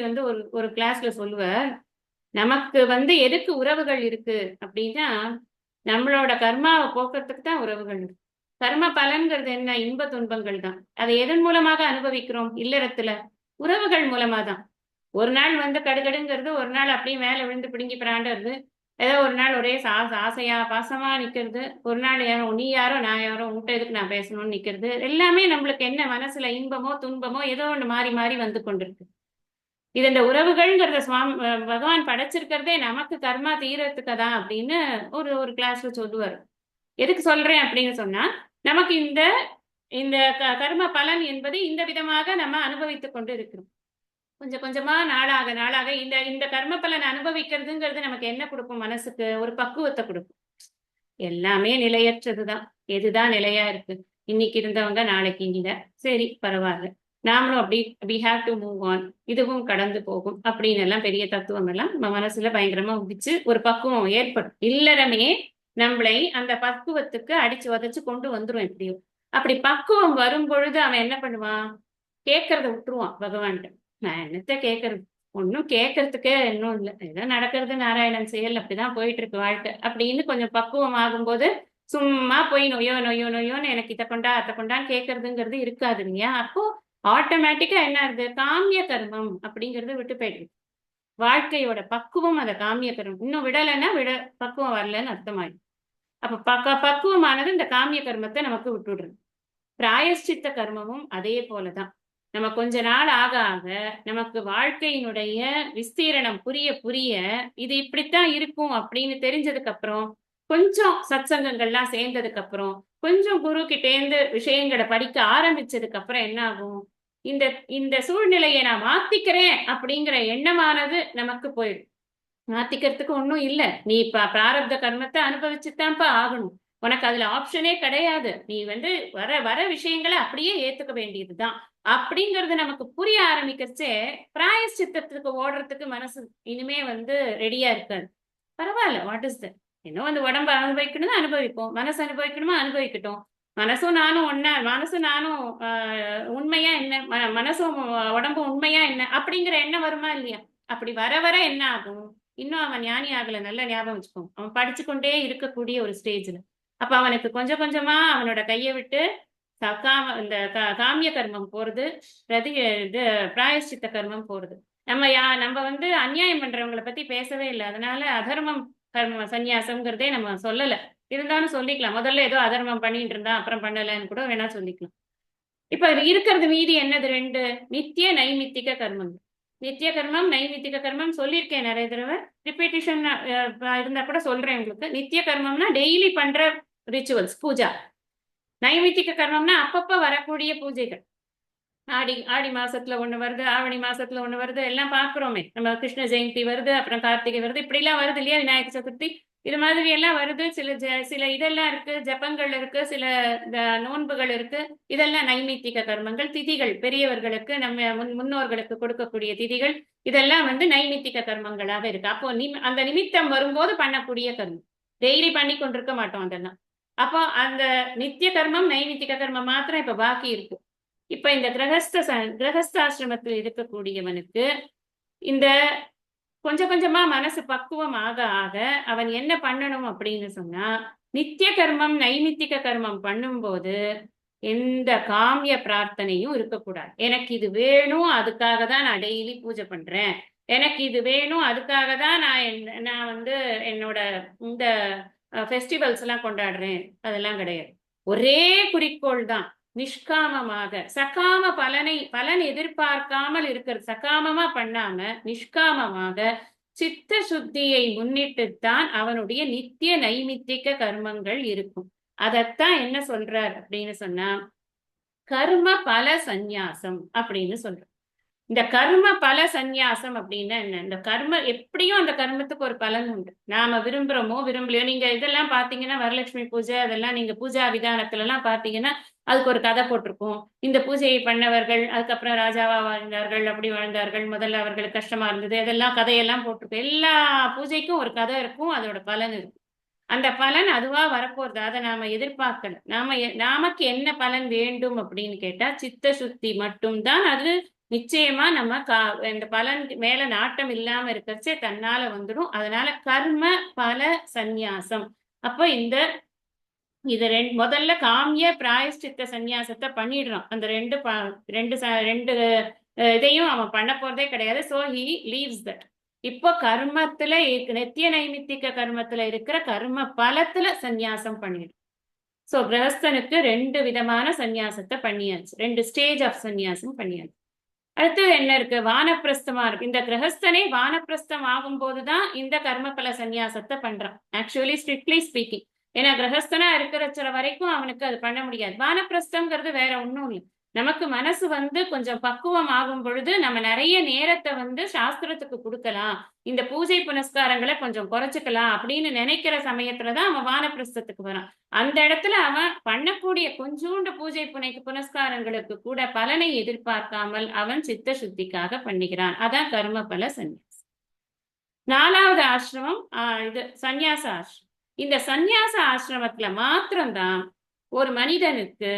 ஒரு கிளாஸ்ல சொல்லுவார், நமக்கு எதுக்கு உறவுகள் இருக்கு அப்படின்னா, நம்மளோட கர்மாவை போக்குறதுக்கு தான் உறவுகள் இருக்கு. கர்ம பலன்கிறது என்ன? இன்ப துன்பங்கள் தான். அதை எதன் மூலமாக அனுபவிக்கிறோம்? இல்லறத்துல உறவுகள் மூலமா தான். ஒரு நாள் கடுகடுங்கிறது, ஒரு நாள் அப்படியே மேல விழுந்து பிடுங்கி பிராண்டுறது, ஏதோ ஒரு நாள் ஒரே ஆசையா பாசமா நிக்கிறது, ஒரு நாள் நீ யாரோ நான் யாரோ, உன்கிட்ட எதுக்கு நான் பேசணும்னு நிக்கிறது. எல்லாமே நம்மளுக்கு என்ன மனசுல இன்பமோ துன்பமோ ஏதோ ஒண்ணு மாறி மாறி வந்து கொண்டிருக்கு. இது இந்த உறவுகள்ங்கிறத பகவான் படைச்சிருக்கிறதே நமக்கு கர்மா தீரத்துக்கு தான் அப்படின்னு ஒரு கிளாஸ்ல சொல்லுவார். எதுக்கு சொல்றேன் அப்படின்னு சொன்னா, நமக்கு இந்த இந்த கர்ம பலன் என்பது இந்த விதமாக நம்ம அனுபவித்துக் கொண்டு இருக்கிறோம். கொஞ்சம் கொஞ்சமா நாளாக நாளாக இந்த கர்ம பலன் அனுபவிக்கிறதுங்கிறது நமக்கு என்ன கொடுக்கும்? மனசுக்கு ஒரு பக்குவத்தை கொடுக்கும். எல்லாமே நிலையற்றதுதான். எதுதான் நிலையா இருக்கு? இன்னைக்கு இருந்தவங்க நாளைக்கு இல்ல, சரி பரவாயில்ல, நாமளும் அப்படி we have to move on, இதுவும் கடந்து போகும் அப்படின்னு எல்லாம் பெரிய தத்துவம் எல்லாம் நம்ம மனசுல பயங்கரமா உதிச்சு ஒரு பக்குவம் ஏற்படும். இல்லறமே நம்மளை அந்த பக்குவத்துக்கு அடிச்சு உதைச்சு கொண்டு வந்துரும் எப்படியோ. அப்படி பக்குவம் வரும் பொழுது அவன் என்ன பண்ணுவான்? கேட்கறத விட்டுருவான் பகவான்கிட்ட. நான் என்னத்த கேட்கறது? ஒன்னும் கேட்கறதுக்கே இன்னும் இல்லை, ஏதோ நடக்கிறது நாராயணன் செயல், அப்படிதான் போயிட்டு இருக்கு வாழ்க்கை அப்படின்னு கொஞ்சம் பக்குவம் ஆகும்போது சும்மா போய் நொய்யோ நொய்யோ நொய்யோன்னு எனக்கு இதை கொண்டா அதை கொண்டான்னு கேட்கறதுங்கிறது இருக்காது இல்லையா? அப்போ ஆட்டோமேட்டிக்கா என்ன ஆகுது? காமிய கர்மம் அப்படிங்கறது விட்டு போயிடுது. வாழ்க்கையோட பக்குவம் அந்த காமிய கர்மம். இன்னும் விடலைன்னா பக்குவம் வரலன்னு அர்த்தமாயிடும். அப்ப பக்குவமானது இந்த காமிய கர்மத்தை நமக்கு விட்டுடுறது. பிராயஷ்சித்த கர்மமும் அதே போலதான். நம்ம கொஞ்ச நாள் ஆக ஆக நமக்கு வாழ்க்கையினுடைய விஸ்தீரணம் புரிய புரிய இது இப்படித்தான் இருக்கும் அப்படின்னு தெரிஞ்சதுக்கு அப்புறம் கொஞ்சம் சத்சங்கங்கள்லாம் சேர்ந்ததுக்கு அப்புறம், கொஞ்சம் குரு கிட்டேந்து விஷயங்களை படிக்க ஆரம்பிச்சதுக்கு அப்புறம் என்ன ஆகும், இந்த இந்த சூழ்நிலையை நான் மாத்திக்கிறேன் அப்படிங்கிற எண்ணமானது நமக்கு போயிடும். மாத்திக்கிறதுக்கு ஒண்ணும் இல்ல. நீ பிராரப்த கர்மத்தை அனுபவிச்சுத்தான்ப்பா ஆகணும். உனக்கு அதுல ஆப்ஷனே கிடையாது. நீ வந்து வர வர விஷயங்களை அப்படியே ஏத்துக்க வேண்டியதுதான். அப்படிங்கறது நமக்கு புரிய ஆரம்பிக்கிறச்சே, பிராயஷ்சித்தத்துக்கு ஓடுறதுக்கு மனசு இனிமே வந்து ரெடியா இருக்காது. பரவாயில்ல, வாட் இஸ் தட்? இன்னும் அந்த உடம்ப அனுபவிக்கணும் அனுபவிப்போம். மனசு அனுபவிக்கணுமா அனுபவிக்கட்டும். மனசும் நானும் ஒன்னா, மனசும் நானும் உண்மையா என்ன, மனசும் உடம்பும் உண்மையா என்ன அப்படிங்கிற எண்ணம் வருமா இல்லையா? அப்படி வர வர என்ன ஆகும், இன்னும் அவன் ஞானி ஆகல. நல்ல ஞாபகம் வச்சுக்கோ, அவன் படிச்சு கொண்டே இருக்கக்கூடிய ஒரு ஸ்டேஜ்ல. அப்ப அவனுக்கு கொஞ்சம் கொஞ்சமா அவனோட கையை விட்டு இந்த காமிய கர்மம் போறது, பிரதி இது பிராயஷ்சித்த கர்மம் போறது. நம்ம வந்து அநியாயம் பண்றவங்களை பத்தி பேசவே இல்லை. அதனால அதர்மம் கர்ம சந்நியாசம்ங்கிறதே நம்ம சொல்லல. இருந்தாலும் சொல்லிக்கலாம். முதல்ல ஏதோ அதர்மம் பண்ணிட்டு இருந்தா அப்புறம் பண்ணலன்னு கூட வேணா சொல்லிக்கலாம். இப்ப இருக்கிறது மீதி என்னது? 2 நித்திய நைமித்திக கர்மங்கள். நித்திய கர்மம், நைமித்திக கர்மம் சொல்லியிருக்கேன் நிறைய தடவை. ரிப்பீட்டிஷன் இருந்தா கூட சொல்றேன் உங்களுக்கு. நித்திய கர்மம்னா டெய்லி பண்ற ரிச்சுவல்ஸ், பூஜா. நைமித்திக கர்மம்னா அப்பப்ப வரக்கூடிய பூஜைகள். ஆடி ஆடி மாசத்துல ஒண்ணு வருது, ஆவணி மாசத்துல ஒண்ணு வருது, எல்லாம் பாக்குறோமே. நம்ம கிருஷ்ண ஜெயந்தி வருது, அப்புறம் கார்த்திகை வருது, இப்படி எல்லாம் வருது இல்லையா? விநாயகர் சதுர்த்தி, இது மாதிரி எல்லாம் வருது. சில இதெல்லாம் இருக்கு, ஜபங்கள் இருக்கு, சில நோன்புகள் இருக்கு. இதெல்லாம் நைமித்திக கர்மங்கள். திதிகள், பெரியவர்களுக்கு நம்ம முன்னோர்களுக்கு கொடுக்கக்கூடிய திதிகள், இதெல்லாம் வந்து நைமித்திக கர்மங்களாக இருக்கு. அப்போ அந்த நிமித்தம் வரும்போது பண்ணக்கூடிய கர்மம். டெய்லி பண்ணி கொண்டிருக்க மாட்டோம் அதெல்லாம். அப்போ அந்த நித்திய கர்மம், நைமித்திக கர்மம் மாத்திரம் இப்ப பாக்கி இருக்கு. இப்ப இந்த கிரகஸ்தாசிரமத்தில் இருக்கக்கூடியவனுக்கு இந்த கொஞ்சம் கொஞ்சமா மனசு பக்குவம் ஆக ஆக அவன் என்ன பண்ணணும் அப்படின்னு சொன்னா, நித்திய கர்மம் நைமித்திக கர்மம் பண்ணும்போது எந்த காமிய பிரார்த்தனையும் இருக்கக்கூடாது. எனக்கு இது வேணும், அதுக்காக தான் நான் டெய்லி பூஜை பண்றேன், எனக்கு இது வேணும், அதுக்காக தான் நான் வந்து என்னோட இந்த ஃபெஸ்டிவல்ஸ் எல்லாம் கொண்டாடுறேன், அதெல்லாம் கிடையாது. ஒரே குறிக்கோள் தான், நிஷ்காமமாக. சகாம பலன் எதிர்பார்க்காமல் இருக்கிறது. சகாமமா பண்ணாம நிஷ்காமமாக சித்த சுத்தியை முன்னிட்டுத்தான் அவனுடைய நித்திய நைமித்திக கர்மங்கள் இருக்கும். அதத்தான் என்ன சொல்றார் அப்படின்னு சொன்னா, கர்ம பல சந்நியாசம் அப்படின்னு சொல்றார். இந்த கர்ம பல சந்நியாசம் அப்படின்னா என்ன? இந்த கர்ம எப்படியும் அந்த கர்மத்துக்கு ஒரு பலன் உண்டு. நாம விரும்புறோமோ விரும்பலையோ, நீங்க இதெல்லாம் பாத்தீங்கன்னா வரலட்சுமி பூஜை அதெல்லாம் நீங்க பூஜா விதானத்துல எல்லாம் பாத்தீங்கன்னா அதுக்கு ஒரு கதை போட்டிருக்கும். இந்த பூஜையை பண்ணவர்கள் அதுக்கப்புறம் ராஜாவா வாழ்ந்தார்கள், அப்படி வாழ்ந்தார்கள், முதல்ல அவர்களுக்கு கஷ்டமா இருந்தது, அதெல்லாம் கதையெல்லாம் போட்டிருக்கும். எல்லா பூஜைக்கும் ஒரு கதை இருக்கும், அதோட பலன் இருக்கும். அந்த பலன் அதுவா வரப்போறது. அதை நாம எதிர்பார்க்கல. நமக்கு என்ன பலன் வேண்டும் அப்படின்னு கேட்டா சித்த சுத்தி மட்டும்தான். அது நிச்சயமா நம்ம இந்த பலன் மேல நாட்டம் இல்லாம இருக்கிறச்சே தன்னால வந்துடும். அதனால கர்ம பல சந்நியாசம். அப்போ இது முதல்ல காமிய பிராயஷ்சித்த சந்நியாசத்தை பண்ணிடுறான். அந்த ரெண்டு இதையும் அவன் பண்ண போறதே கிடையாது. So he leaves that. இப்போ கர்மத்துல நித்திய நைமித்திக கர்மத்துல இருக்கிற கர்ம பலத்துல சந்நியாசம் பண்ணிடும். சோ கிரகஸ்தனுக்கு 2 விதமான சந்நியாசத்தை பண்ணியாச்சு. 2 ஸ்டேஜ் ஆஃப் சந்நியாசம் பண்ணியாச்சு. அடுத்தது என்ன இருக்கு? வானப்பிரஸ்தமா இருக்கு. இந்த கிரகஸ்தனே வானப்பிரஸ்தம் ஆகும் போதுதான் இந்த கர்மபல சந்நியாசத்தை பண்றான். Actually strictly speaking. ஏன்னா கிரகஸ்தனா இருக்கிற வரைக்கும் அவனுக்கு அது பண்ண முடியாது. வானப்பிரஸ்தம்ங்கிறது வேற ஒண்ணும் இல்லை. நமக்கு மனசு வந்து கொஞ்சம் பக்குவம் ஆகும் பொழுது நம்ம நிறைய நேரத்தை வந்து சாஸ்திரத்துக்கு கொடுக்கலாம், இந்த பூஜை புனஸ்காரங்களை கொஞ்சம் குறைச்சிக்கலாம் அப்படின்னு நினைக்கிற சமயத்துலதான் அவன் வானப்பிரஸ்தத்துக்கு வரான். அந்த இடத்துல அவன் பண்ணக்கூடிய கொஞ்சோண்டு பூஜை புனஸ்காரங்களுக்கு கூட பலனை எதிர்பார்க்காமல் அவன் சித்த சுத்திக்காக பண்ணுகிறான். அதான் கர்ம பல சந்நியாசம். 4வது ஆசிரமம் இது சந்நியாச ஆசிரமம். இந்த சந்நியாச ஆசிரமத்துல மாத்திரம்தான் ஒரு மனிதனுக்கு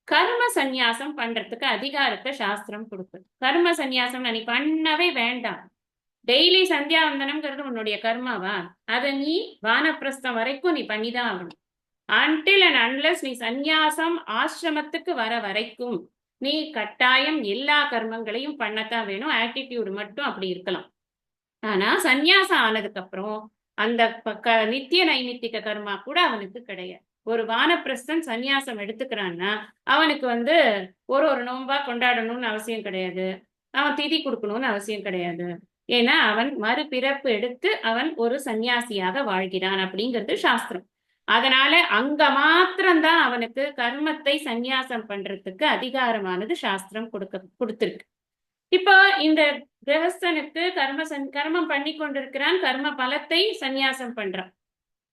கர்ம சந்நியாசம் பண்றதுக்கு அதிகாரத்தை சாஸ்திரம் கொடுக்குது. கர்ம சந்நியாசம் நீ பண்ணவே வேண்டாம். டெய்லி சந்தியாவந்தனம்ங்கிறது உன்னுடைய கர்மாவா? அதை நீ வானப்பிரஸ்தம் வரைக்கும் நீ பண்ணிதான் ஆகணும். அன்டில் அண்ட் அன்லெஸ் நீ சந்நியாசம் ஆசிரமத்துக்கு வர வரைக்கும் நீ கட்டாயம் எல்லா கர்மங்களையும் பண்ணத்தான் வேணும். ஆட்டிடியூடு மட்டும் அப்படி இருக்கலாம். ஆனா சந்நியாசம் ஆனதுக்கு அப்புறம் அந்த நித்திய நைமித்திக கர்மா கூட அவனுக்கு கிடையாது. ஒரு வானப்பிரஸ்தன் சந்நியாசம் எடுத்துக்கிறான்னா அவனுக்கு வந்து ஒரு நோன்பா கொண்டாடணும்னு அவசியம் கிடையாது, அவன் திதி கொடுக்கணும்னு அவசியம் கிடையாது. ஏன்னா அவன் மறுபிறப்பு எடுத்து அவன் ஒரு சந்நியாசியாக வாழ்கிறான் அப்படிங்கிறது சாஸ்திரம். அதனால அங்க மாத்திரம்தான் அவனுக்கு கர்மத்தை சந்நியாசம் பண்றதுக்கு அதிகாரமானது சாஸ்திரம் கொடுத்திருக்கு. இப்போ இந்த கிரகஸ்தனுக்கு கர்மம் பண்ணி கொண்டிருக்கிறான், கர்ம பலத்தை சந்நியாசம் பண்றான்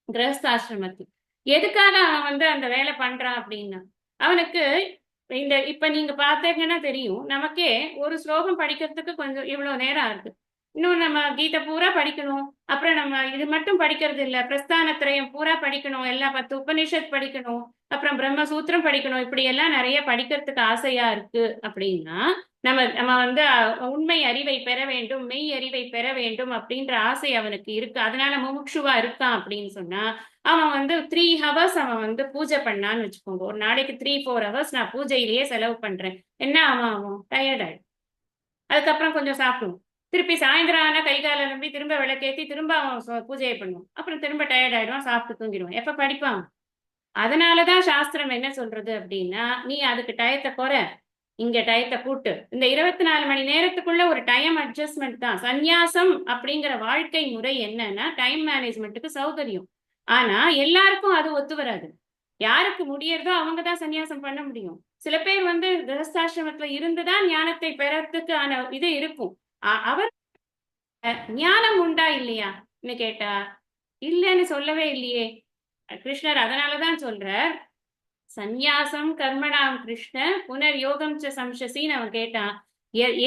கிரகஸ்தாசிரமத்தில். எதுக்காக அவன் வந்து அந்த வேலை பண்றான் அப்படின்னா, அவனுக்கு இப்ப நீங்க பார்த்தீங்கன்னா தெரியும், நமக்கே ஒரு ஸ்லோகம் படிக்கிறதுக்கு கொஞ்சம் இவ்வளவு நேரம் ஆகுது. இன்னும் நம்ம கீதை பூரா படிக்கணும். அப்புறம் நம்ம இது மட்டும் படிக்கிறது இல்ல, பிரஸ்தானத்திரயம் பூரா படிக்கணும், எல்லா 10 உபனிஷத் படிக்கணும், அப்புறம் பிரம்மசூத்திரம் படிக்கணும். இப்படி எல்லாம் நிறைய படிக்கிறதுக்கு ஆசையா இருக்கு அப்படின்னா, நம்ம நம்ம வந்து உண்மை அறிவை பெற வேண்டும், மெய் அறிவை பெற வேண்டும் அப்படின்ற ஆசை அவனுக்கு இருக்கு. அதனால முமுட்சுவா இருக்கான் அப்படின்னு சொன்னா, அவன் வந்து 3 ஹவர்ஸ் அவன் வந்து பூஜை பண்ணான்னு வச்சுக்கோங்க. ஒரு நாளைக்கு 3-4 ஹவர்ஸ் நான் பூஜையிலேயே செலவு பண்றேன். என்ன அவன் டயர்ட் ஆயிடும். அதுக்கப்புறம் கொஞ்சம் சாப்பிடுவோம். திருப்பி சாயந்தரம் ஆனா கை கால நம்பி திரும்ப விளக்கேத்தி திரும்ப அவன் பூஜையை பண்ணுவான். அப்புறம் திரும்ப டயர்ட் ஆயிடுவான், சாப்பிட்டு தூங்கிடுவான். எப்ப படிப்பான்? அதனாலதான் சாஸ்திரம் என்ன சொல்றது அப்படின்னா, நீ அதுக்கு டயத்தை குறை, இங்க டயத்தை கூட்டு. இந்த 24 மணி நேரத்துக்குள்ள ஒரு டைம் அட்ஜஸ்ட்மெண்ட் தான். சந்நியாசம் அப்படிங்கிற வாழ்க்கை முறை என்னன்னா டைம் மேனேஜ்மெண்ட்டுக்கு சௌகரியம். ஆனா எல்லாருக்கும் அது ஒத்து வராது. யாருக்கு முடியறதோ அவங்க தான் சந்நியாசம் பண்ண முடியும். சில பேர் வந்து கிரகஸ்தாசிரமத்துல இருந்துதான் ஞானத்தை பெறறதுக்கான இது இருக்கும். அவர் ஞானம் உண்டா இல்லையான்னு கேட்டா இல்லைன்னு சொல்லவே இல்லையே. கிருஷ்ணர் அதனாலதான் சொல்ற, சந்நியாசம் கர்மணாம் கிருஷ்ண புனர் யோகம் ச சம்சசின்னு அவன் கேட்டான்.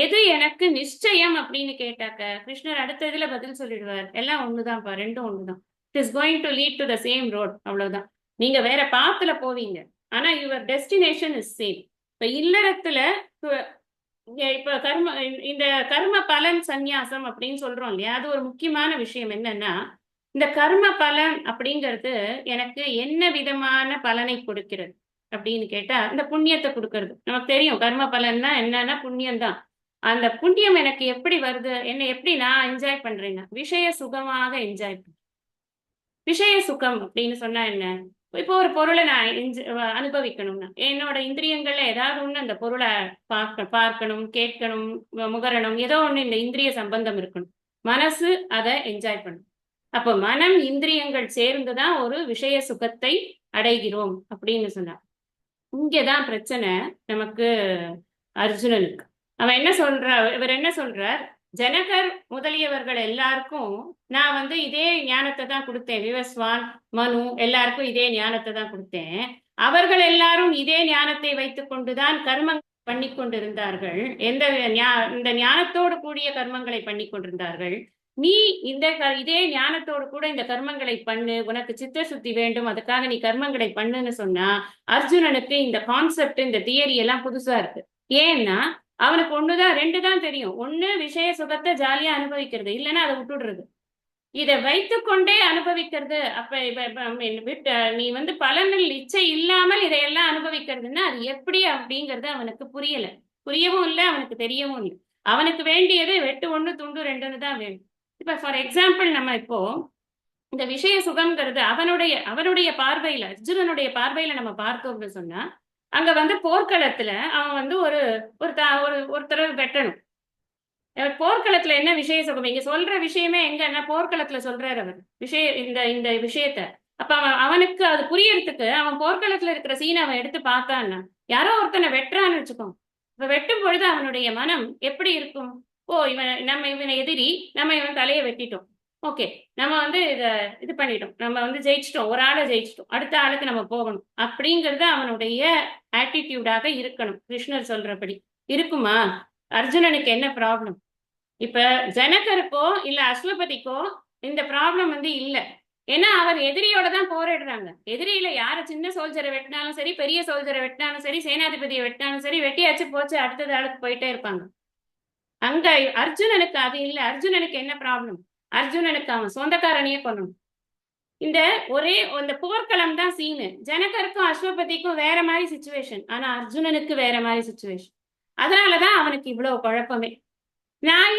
எது எனக்கு நிச்சயம் அப்படின்னு கேட்டாக்க கிருஷ்ணர் அடுத்த இதுல பதில் சொல்லிடுவார், எல்லாம் ஒண்ணுதான்ப்பா, ரெண்டும் ஒண்ணுதான். It is going to lead to the same road, அவ்வளவுதான். நீங்க வேற பாத்துல போவீங்க, ஆனா யுவர் டெஸ்டினேஷன் இஸ் சேம். இப்ப இல்லறத்துல இப்ப இந்த கர்ம பலன் சந்நியாசம் அப்படின்னு சொல்றோம் இல்லையா, அது ஒரு முக்கியமான விஷயம். என்னன்னா இந்த கர்ம பலன் அப்படிங்கிறது எனக்கு என்ன விதமான பலனை கொடுக்கிறது அப்படின்னு கேட்டா, இந்த புண்ணியத்தை கொடுக்கறது. நமக்கு தெரியும் கர்ம பலன்னா என்னன்னா புண்ணியம் தான். அந்த புண்ணியம் எனக்கு எப்படி வருது, என்ன எப்படி நான் என்ஜாய் பண்றேன்னா விஷய சுகமாக என்ஜாய் பண்றேன். விஷய சுகம் அப்படின்னு சொன்னா என்ன? இப்போ ஒரு பொருளை நான் அனுபவிக்கணும்னா என்னோட இந்திரியங்கள்ல ஏதாவது ஒண்ணு அந்த பொருளை பார்க்கணும், கேட்கணும், முகரணும், ஏதோ ஒண்ணு இந்த இந்திரிய சம்பந்தம் இருக்கணும். மனசு அதை என்ஜாய் பண்ணும். அப்போ மனம் இந்திரியங்கள் சேர்ந்துதான் ஒரு விஷய சுகத்தை அடைகிறோம் அப்படின்னு சொன்னார். இங்கதான் பிரச்சனை நமக்கு அர்ஜுனனுக்கு. அவன் என்ன இவர் என்ன சொல்றார், ஜனகர் முதலியவர்கள் எல்லாருக்கும் நான் வந்து இதே ஞானத்தை தான் கொடுத்தேன். விவஸ்வான், மனு எல்லாருக்கும் இதே ஞானத்தை தான் கொடுத்தேன். அவர்கள் எல்லாரும் இதே ஞானத்தை வைத்துக் கொண்டுதான் கர்மங்கள் பண்ணி கொண்டிருந்தார்கள். இந்த ஞானத்தோடு கூடிய கர்மங்களை பண்ணி கொண்டிருந்தார்கள். நீ இதே ஞானத்தோடு கூட இந்த கர்மங்களை பண்ணு, உனக்கு சித்த சுத்தி வேண்டும், அதுக்காக நீ கர்மங்களை பண்ணுன்னு சொன்னா அர்ஜுனனுக்கு இந்த கான்செப்ட், இந்த தியரி எல்லாம் புதுசா இருக்கு. ஏன்னா அவனுக்கு ஒண்ணுதான் 2 தான் தெரியும். ஒண்ணு விஷய சுகத்தை ஜாலியா அனுபவிக்கிறது, இல்லைன்னா அதை விட்டுடுறது. இதை வைத்துக்கொண்டே அனுபவிக்கிறது. அப்ப நீ வந்து பலனில் இச்சை இல்லாமல் இதையெல்லாம் அனுபவிக்கிறதுன்னா அது எப்படி அப்படிங்கிறது அவனுக்கு புரியல. புரியவும் இல்லை, அவனுக்கு தெரியவும் இல்லை. அவனுக்கு வேண்டியது வெட்டு 1 துண்டு 2ன்னு தான் வேணும். இப்ப ஃபார் எக்ஸாம்பிள் நம்ம இப்போ இந்த விஷய சுகம்ங்கிறது அவனுடைய பார்வையில, அர்ஜுனனுடைய பார்வையில நம்ம பார்த்தோம்னு சொன்னா, அங்க வந்து போர்க்களத்துல அவன் வந்து ஒருத்தர் வெட்டணும். போர்க்களத்துல என்ன விஷய சுகம் இங்க சொல்ற விஷயமே எங்கன்னா போர்க்களத்துல சொல்றாரு அவர் இந்த விஷயத்த. அப்ப அவனுக்கு அது புரியறதுக்கு அவன் போர்க்களத்துல இருக்கிற சீனை அவன் எடுத்து பார்த்தான்னா, யாரோ ஒருத்தனை வெட்டுறான்னு வச்சுக்கோ. இப்ப வெட்டும் பொழுது அவனுடைய மனம் எப்படி இருக்கும்? ஓ, இவனை எதிரி, நம்ம இவன் தலையை வெட்டிட்டோம், ஓகே, நம்ம வந்து இது பண்ணிட்டோம், நம்ம வந்து ஜெயிச்சிட்டோம், ஒரு ஆளை ஜெயிச்சிட்டோம், அடுத்த ஆளுக்கு நம்ம போகணும் அப்படிங்கிறது அவனுடைய ஆட்டிடியூடாக இருக்கணும். கிருஷ்ணர் சொல்றபடி இருக்குமா? அர்ஜுனனுக்கு என்ன ப்ராப்ளம்? இப்ப ஜனகருக்கோ இல்ல அஸ்வபதிக்கோ இந்த ப்ராப்ளம் வந்து இல்ல. ஏன்னா அவர் எதிரியோட தான் போராடுறாங்க. எதிரியில யார சின்ன சோல்ஜரை வெட்டினாலும் சரி, பெரிய சோல்ஜரை வெட்டினாலும் சரி, சேனாதிபதியை வெட்டினாலும் சரி, வெட்டியாச்சு போச்சு, அடுத்தது ஆளுக்கு போயிட்டே இருப்பாங்க. அங்க அர்ஜுனனுக்கு அது இல்ல. அர்ஜுனனுக்கு என்ன ப்ராப்ளம்? அர்ஜுனனுக்கு அவன் சொந்தக்காரனையே கொல்லணும். இந்த போர்க்களம் தான் சீனு. ஜனகருக்கும் அஸ்வபதிக்கும் வேற மாதிரி சிச்சுவேஷன், ஆனா அர்ஜுனனுக்கு வேற மாதிரி சிச்சுவேஷன். அதனாலதான் அவனுக்கு இவ்வளவு குழப்பமே. நான்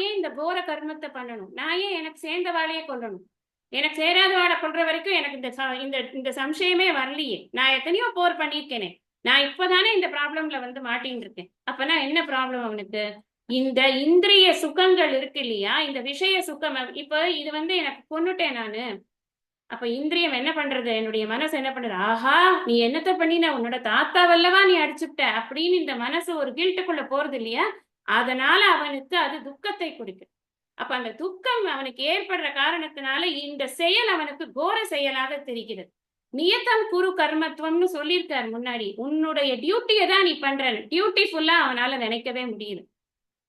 ஏன் இந்த போர கர்மத்தை பண்ணணும்? நான் ஏன் எனக்கு சேர்ந்த வாழையே கொல்லணும்? எனக்கு சேராத வாழை கொள்ற வரைக்கும் எனக்கு இந்த சம்சயமே வரலையே. நான் எத்தனையோ போர் பண்ணியிருக்கேனே. நான் இப்பதானே இந்த ப்ராப்ளம்ல வந்து மாட்டின்னு இருக்கேன். அப்பனா என்ன ப்ராப்ளம் அவனுக்கு? இந்த இந்திரிய சுகங்கள் இருக்கு இல்லையா, இந்த விஷய சுகம். இப்ப இது வந்து எனக்கு கொன்னுட்டேன் நானு, அப்ப இந்திரியம் என்ன பண்றது, என்னுடைய மனசு என்ன பண்றது, ஆஹா நீ என்னத்த பண்ணி நான் உன்னோட தாத்தாவல்லவா நீ அடிச்சுட்ட அப்படின்னு இந்த மனசு ஒரு கில்ட்டுக்குள்ள போறது இல்லையா, அதனால அவனுக்கு அது துக்கத்தை கொடுக்குது. அப்ப அந்த துக்கம் அவனுக்கு ஏற்படுற காரணத்தினால இந்த செயல் அவனுக்கு கோர செயலாக தெரிகிறது. நியத்தம் குரு கர்மத்துவம்னு சொல்லியிருக்காரு முன்னாடி. உன்னுடைய டியூட்டியை தான் நீ பண்ற, டியூட்டிஃபுல்லா அவனால நினைக்கவே முடியுது.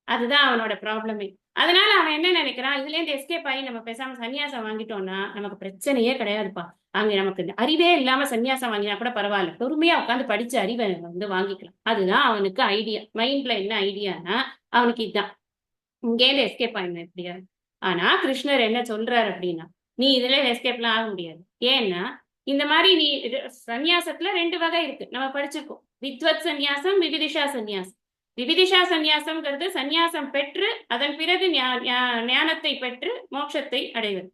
அதுதான் அவனோட ப்ராப்ளமே. அதனால அவன் என்ன நினைக்கிறான், இதுல இருந்து எஸ்கேப் ஆகி நம்ம பேசாம சன்னியாசம் வாங்கிட்டோம்னா நமக்கு பிரச்சனையே கிடையாதுப்பா. அங்க நமக்கு அறிவே இல்லாம சன்னியாசம் வாங்கினா கூட பரவாயில்ல, பொறுமையா உட்காந்து படிச்ச அறிவை வாங்கிக்கலாம். அதுதான் அவனுக்கு ஐடியா. மைண்ட்ல என்ன ஐடியானா அவனுக்கு இதுதான், இங்கேருந்து எஸ்கேப் ஆயிடணும் எப்படியா. ஆனா கிருஷ்ணர் என்ன சொல்றாரு அப்படின்னா, நீ இதுல எஸ்கேப்லாம் ஆக முடியாது. ஏன்னா இந்த மாதிரி நீ சன்னியாசத்துல 2 வகை இருக்கு, நம்ம படிச்சிருக்கோம். வித்வத் சந்நியாசம், விவிதிஷா சந்நியாசம். விவிதிஷா சந்நியாசம்ங்கிறது சந்நியாசம் பெற்று அதன் பிறகு ஞானத்தை பெற்று மோட்சத்தை அடைவது,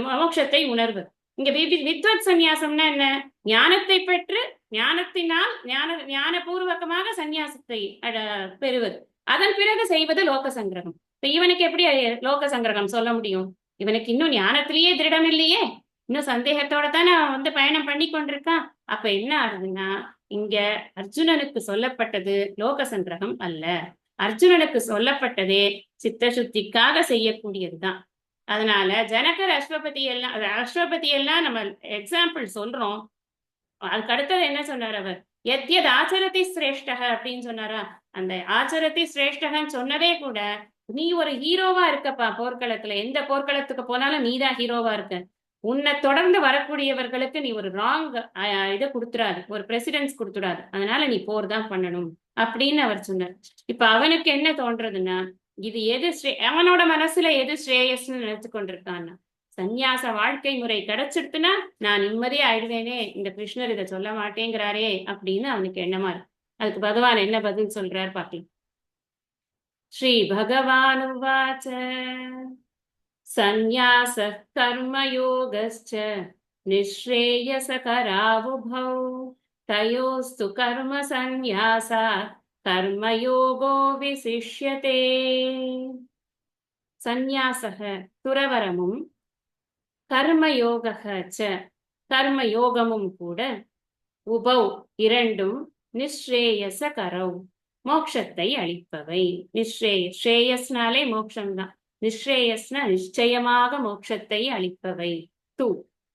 மோட்சத்தை உணர்வது. இங்க வித்வத் சந்நியாசம்னா என்ன, ஞானத்தை பெற்று ஞானத்தினால் ஞானபூர்வகமாக சந்நியாசத்தை பெறுவது, அதன் பிறகு செய்வது லோக சங்கிரகம். இப்ப இவனுக்கு எப்படி லோக சங்கிரகம் சொல்ல முடியும், இவனுக்கு இன்னும் ஞானத்திலேயே திருடம் இல்லையே, இன்னும் சந்தேகத்தோட தானே அவன் பயணம் பண்ணி கொண்டிருக்கான். அப்ப என்ன ஆகுதுன்னா, இங்க அர்ஜுனனுக்கு சொல்லப்பட்டது லோக சங்கிரகம் அல்ல, அர்ஜுனனுக்கு சொல்லப்பட்டதே சித்த சுத்திக்காக செய்யக்கூடியதுதான். அதனால ஜனகர் அஸ்வபதி எல்லாம் நம்ம எக்ஸாம்பிள் சொல்றோம். அதுக்கு அடுத்தது என்ன சொன்னார் அவர், எத்யத் ஆச்சரதி சிரேஷ்டக அப்படின்னு சொன்னாரா. அந்த ஆச்சரதி சிரேஷ்டகன்னு சொன்னதே கூட நீ ஒரு ஹீரோவா இருக்கப்பா போர்க்களத்துல, எந்த போர்க்களத்துக்கு போனாலும் நீதான் ஹீரோவா இருக்க, உன்னை தொடர்ந்து வரக்கூடியவர்களுக்கு நீ ஒரு ராங் இதை கொடுத்துடாது, ஒரு பிரசிடென்ஸ் கொடுத்துடாது, அதனால நீ போர் தான் பண்ணணும் அப்படின்னு அவர் சொன்னார். இப்ப அவனுக்கு என்ன தோன்றதுன்னா, இது எது அவனோட மனசுல எது ஸ்ரேயஸ்ன்னு நினைச்சு கொண்டிருக்கான்னா, சந்நியாச வாழ்க்கை முறை கிடைச்சிடுத்துனா நான் நிம்மதியா ஆயிடுவேனே, இந்த கிருஷ்ணர் இதை சொல்ல மாட்டேங்கிறாரே அப்படின்னு அவனுக்கு எண்ணமா இருக்கு. அதுக்கு பகவான் என்ன பதில் சொல்றார் பாக்கலாம். ஸ்ரீ பகவான் உவாச்ச சந்நியாசः கர்மயோகஸ்ச நிஸ்ரேயசகராவுபௌ தயோஸ்து கர்ம சந்நியாசாத் கர்மயோகோ விசிஷ்யதே. சந்நியாசக துறவரமும் கர்மயோக கர்மயோகமும் கூட உபௌ இரண்டும் நிஸ்ரேயச கரௌ மோட்சத்தை அளிப்பவை. ஸ்ரேயஸ்னாலே மோட்சம்தான், நிஸ்ரேயஸ்னா நிச்சயமாக மோட்சத்தை அளிப்பவை. து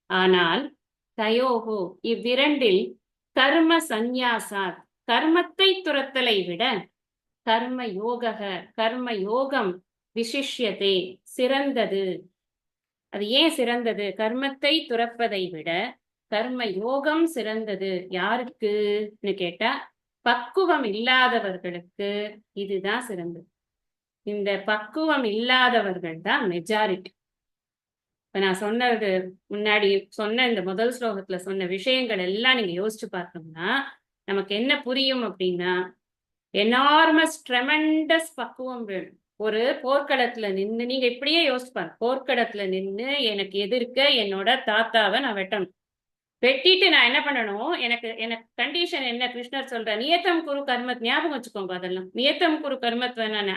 ஆனால் தயோகோ இவ்விரண்டில் கர்ம சந்நியாசாத் கர்மத்தை துரத்தலை விட கர்ம யோகம் விசிஷ்யதே சிறந்தது. அது ஏன் சிறந்தது, கர்மத்தை துறப்பதை விட கர்ம யோகம் சிறந்தது. யாருக்குன்னு கேட்டா பக்குவம் இல்லாதவர்களுக்கு இதுதான் சிறந்தது. இந்த பக்குவம் இல்லாதவர்கள் தான் மெஜாரிட்டி. இப்ப நான் சொன்னது முன்னாடி சொன்ன இந்த முதல் ஸ்லோகத்துல சொன்ன விஷயங்கள் எல்லாம் நீங்க யோசிச்சு பார்த்தோம்னா நமக்கு என்ன புரியும் அப்படின்னா, எனார்மஸ் ட்ரெமெண்டஸ் பக்குவம் வேணும். ஒரு போர்க்களத்துல நின்று நீங்க இப்படியே யோசிப்பாங்க, போர்க்களத்துல நின்று எனக்கு எதிர்க்க என்னோட தாத்தாவை நான் வெட்டணும், வெட்டிட்டு நான் என்ன பண்ணணும், எனக்கு கண்டிஷன் என்ன, கிருஷ்ணர் சொல்ற நியத்தம் குரு கர்மத், ஞாபகம் வச்சுக்கோங்க அதெல்லாம், நியத்தம் குரு கர்மத் வேணான்னு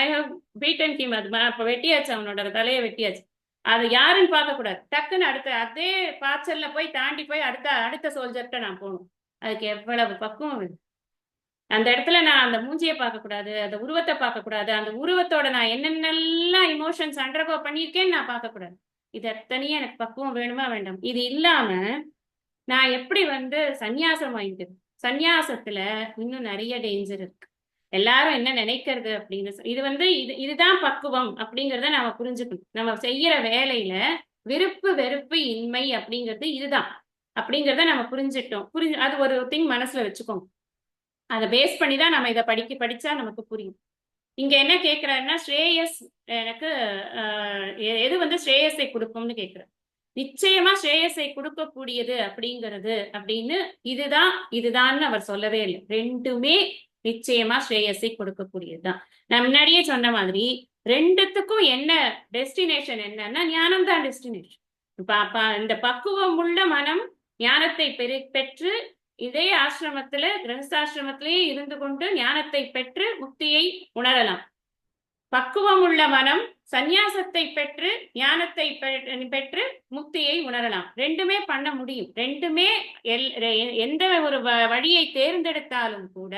ஐ ஹவ் பீட்டன் ஹிம். அது அப்ப வெட்டியாச்சு, அவனோட தலையை வெட்டியாச்சு, அது யாருன்னு பார்க்க கூடாது, டக்குன்னு அடுத்த அதே பாய்ச்சல்ல போய் தாண்டி போய் அடுத்த சோல்ஜர்கிட்ட நான் போகணும். அதுக்கு எவ்வளவு பக்குவம் வேணும். அந்த இடத்துல நான் அந்த மூஞ்சியை பார்க்க கூடாது, அந்த உருவத்தை பார்க்க கூடாது, அந்த உருவத்தோட நான் என்னென்னலாம் இமோஷன்ஸ் அண்டர்கோ பண்ணியிருக்கேன்னு நான் பார்க்க கூடாது. இது எத்தனையும் எனக்கு பக்குவம் வேணுமா வேண்டாம். இது இல்லாம நான் எப்படி சந்நியாசம் வாங்கிக்கிறது, சந்நியாசத்துல இன்னும் நிறைய டேஞ்சர் இருக்கு. எல்லாரும் என்ன நினைக்கிறது அப்படின்னு இதுதான் பக்குவம் அப்படிங்கிறத நாம புரிஞ்சுக்கணும். நம்ம செய்யற வேலையில விருப்பு வெறுப்பு இன்மை அப்படிங்கிறது இதுதான் அப்படிங்கிறத நம்ம புரிஞ்சுட்டோம். அது ஒரு திங் மனசுல வச்சுக்கோங்க. அதை பேஸ் பண்ணி தான் நம்ம இதை படிச்சா நமக்கு புரியும். இங்க என்ன கேட்கிறாருன்னா, ஸ்ரேயஸ் எனக்கு எது ஸ்ரேயஸை கொடுக்கும்னு கேட்கிறார். நிச்சயமா ஸ்ரேயஸை கொடுக்கக்கூடியது அப்படிங்கிறது அப்படின்னு இதுதான் அவர் சொல்லவே இல்லை. ரெண்டுமே நிச்சயமா ஸ்ரேயஸை கொடுக்கக்கூடியதுதான். நான் முன்னாடியே சொன்ன மாதிரி ரெண்டுத்துக்கும் என்ன டெஸ்டினேஷன் என்னன்னா, ஞானம் தான் டெஸ்டினேஷன். இந்த பக்குவம் உள்ள மனம் ஞானத்தை பெற்று இதே ஆசிரமத்துல கிரகஸ்தாசிரமத்திலேயே இருந்து கொண்டு ஞானத்தை பெற்று முக்தியை உணரலாம். பக்குவம் உள்ள மனம் சந்நியாசத்தை பெற்று ஞானத்தை பெற்று முக்தியை உணரலாம். ரெண்டுமே பண்ண முடியும். ரெண்டுமே எந்த ஒரு வழியை தேர்ந்தெடுத்தாலும் கூட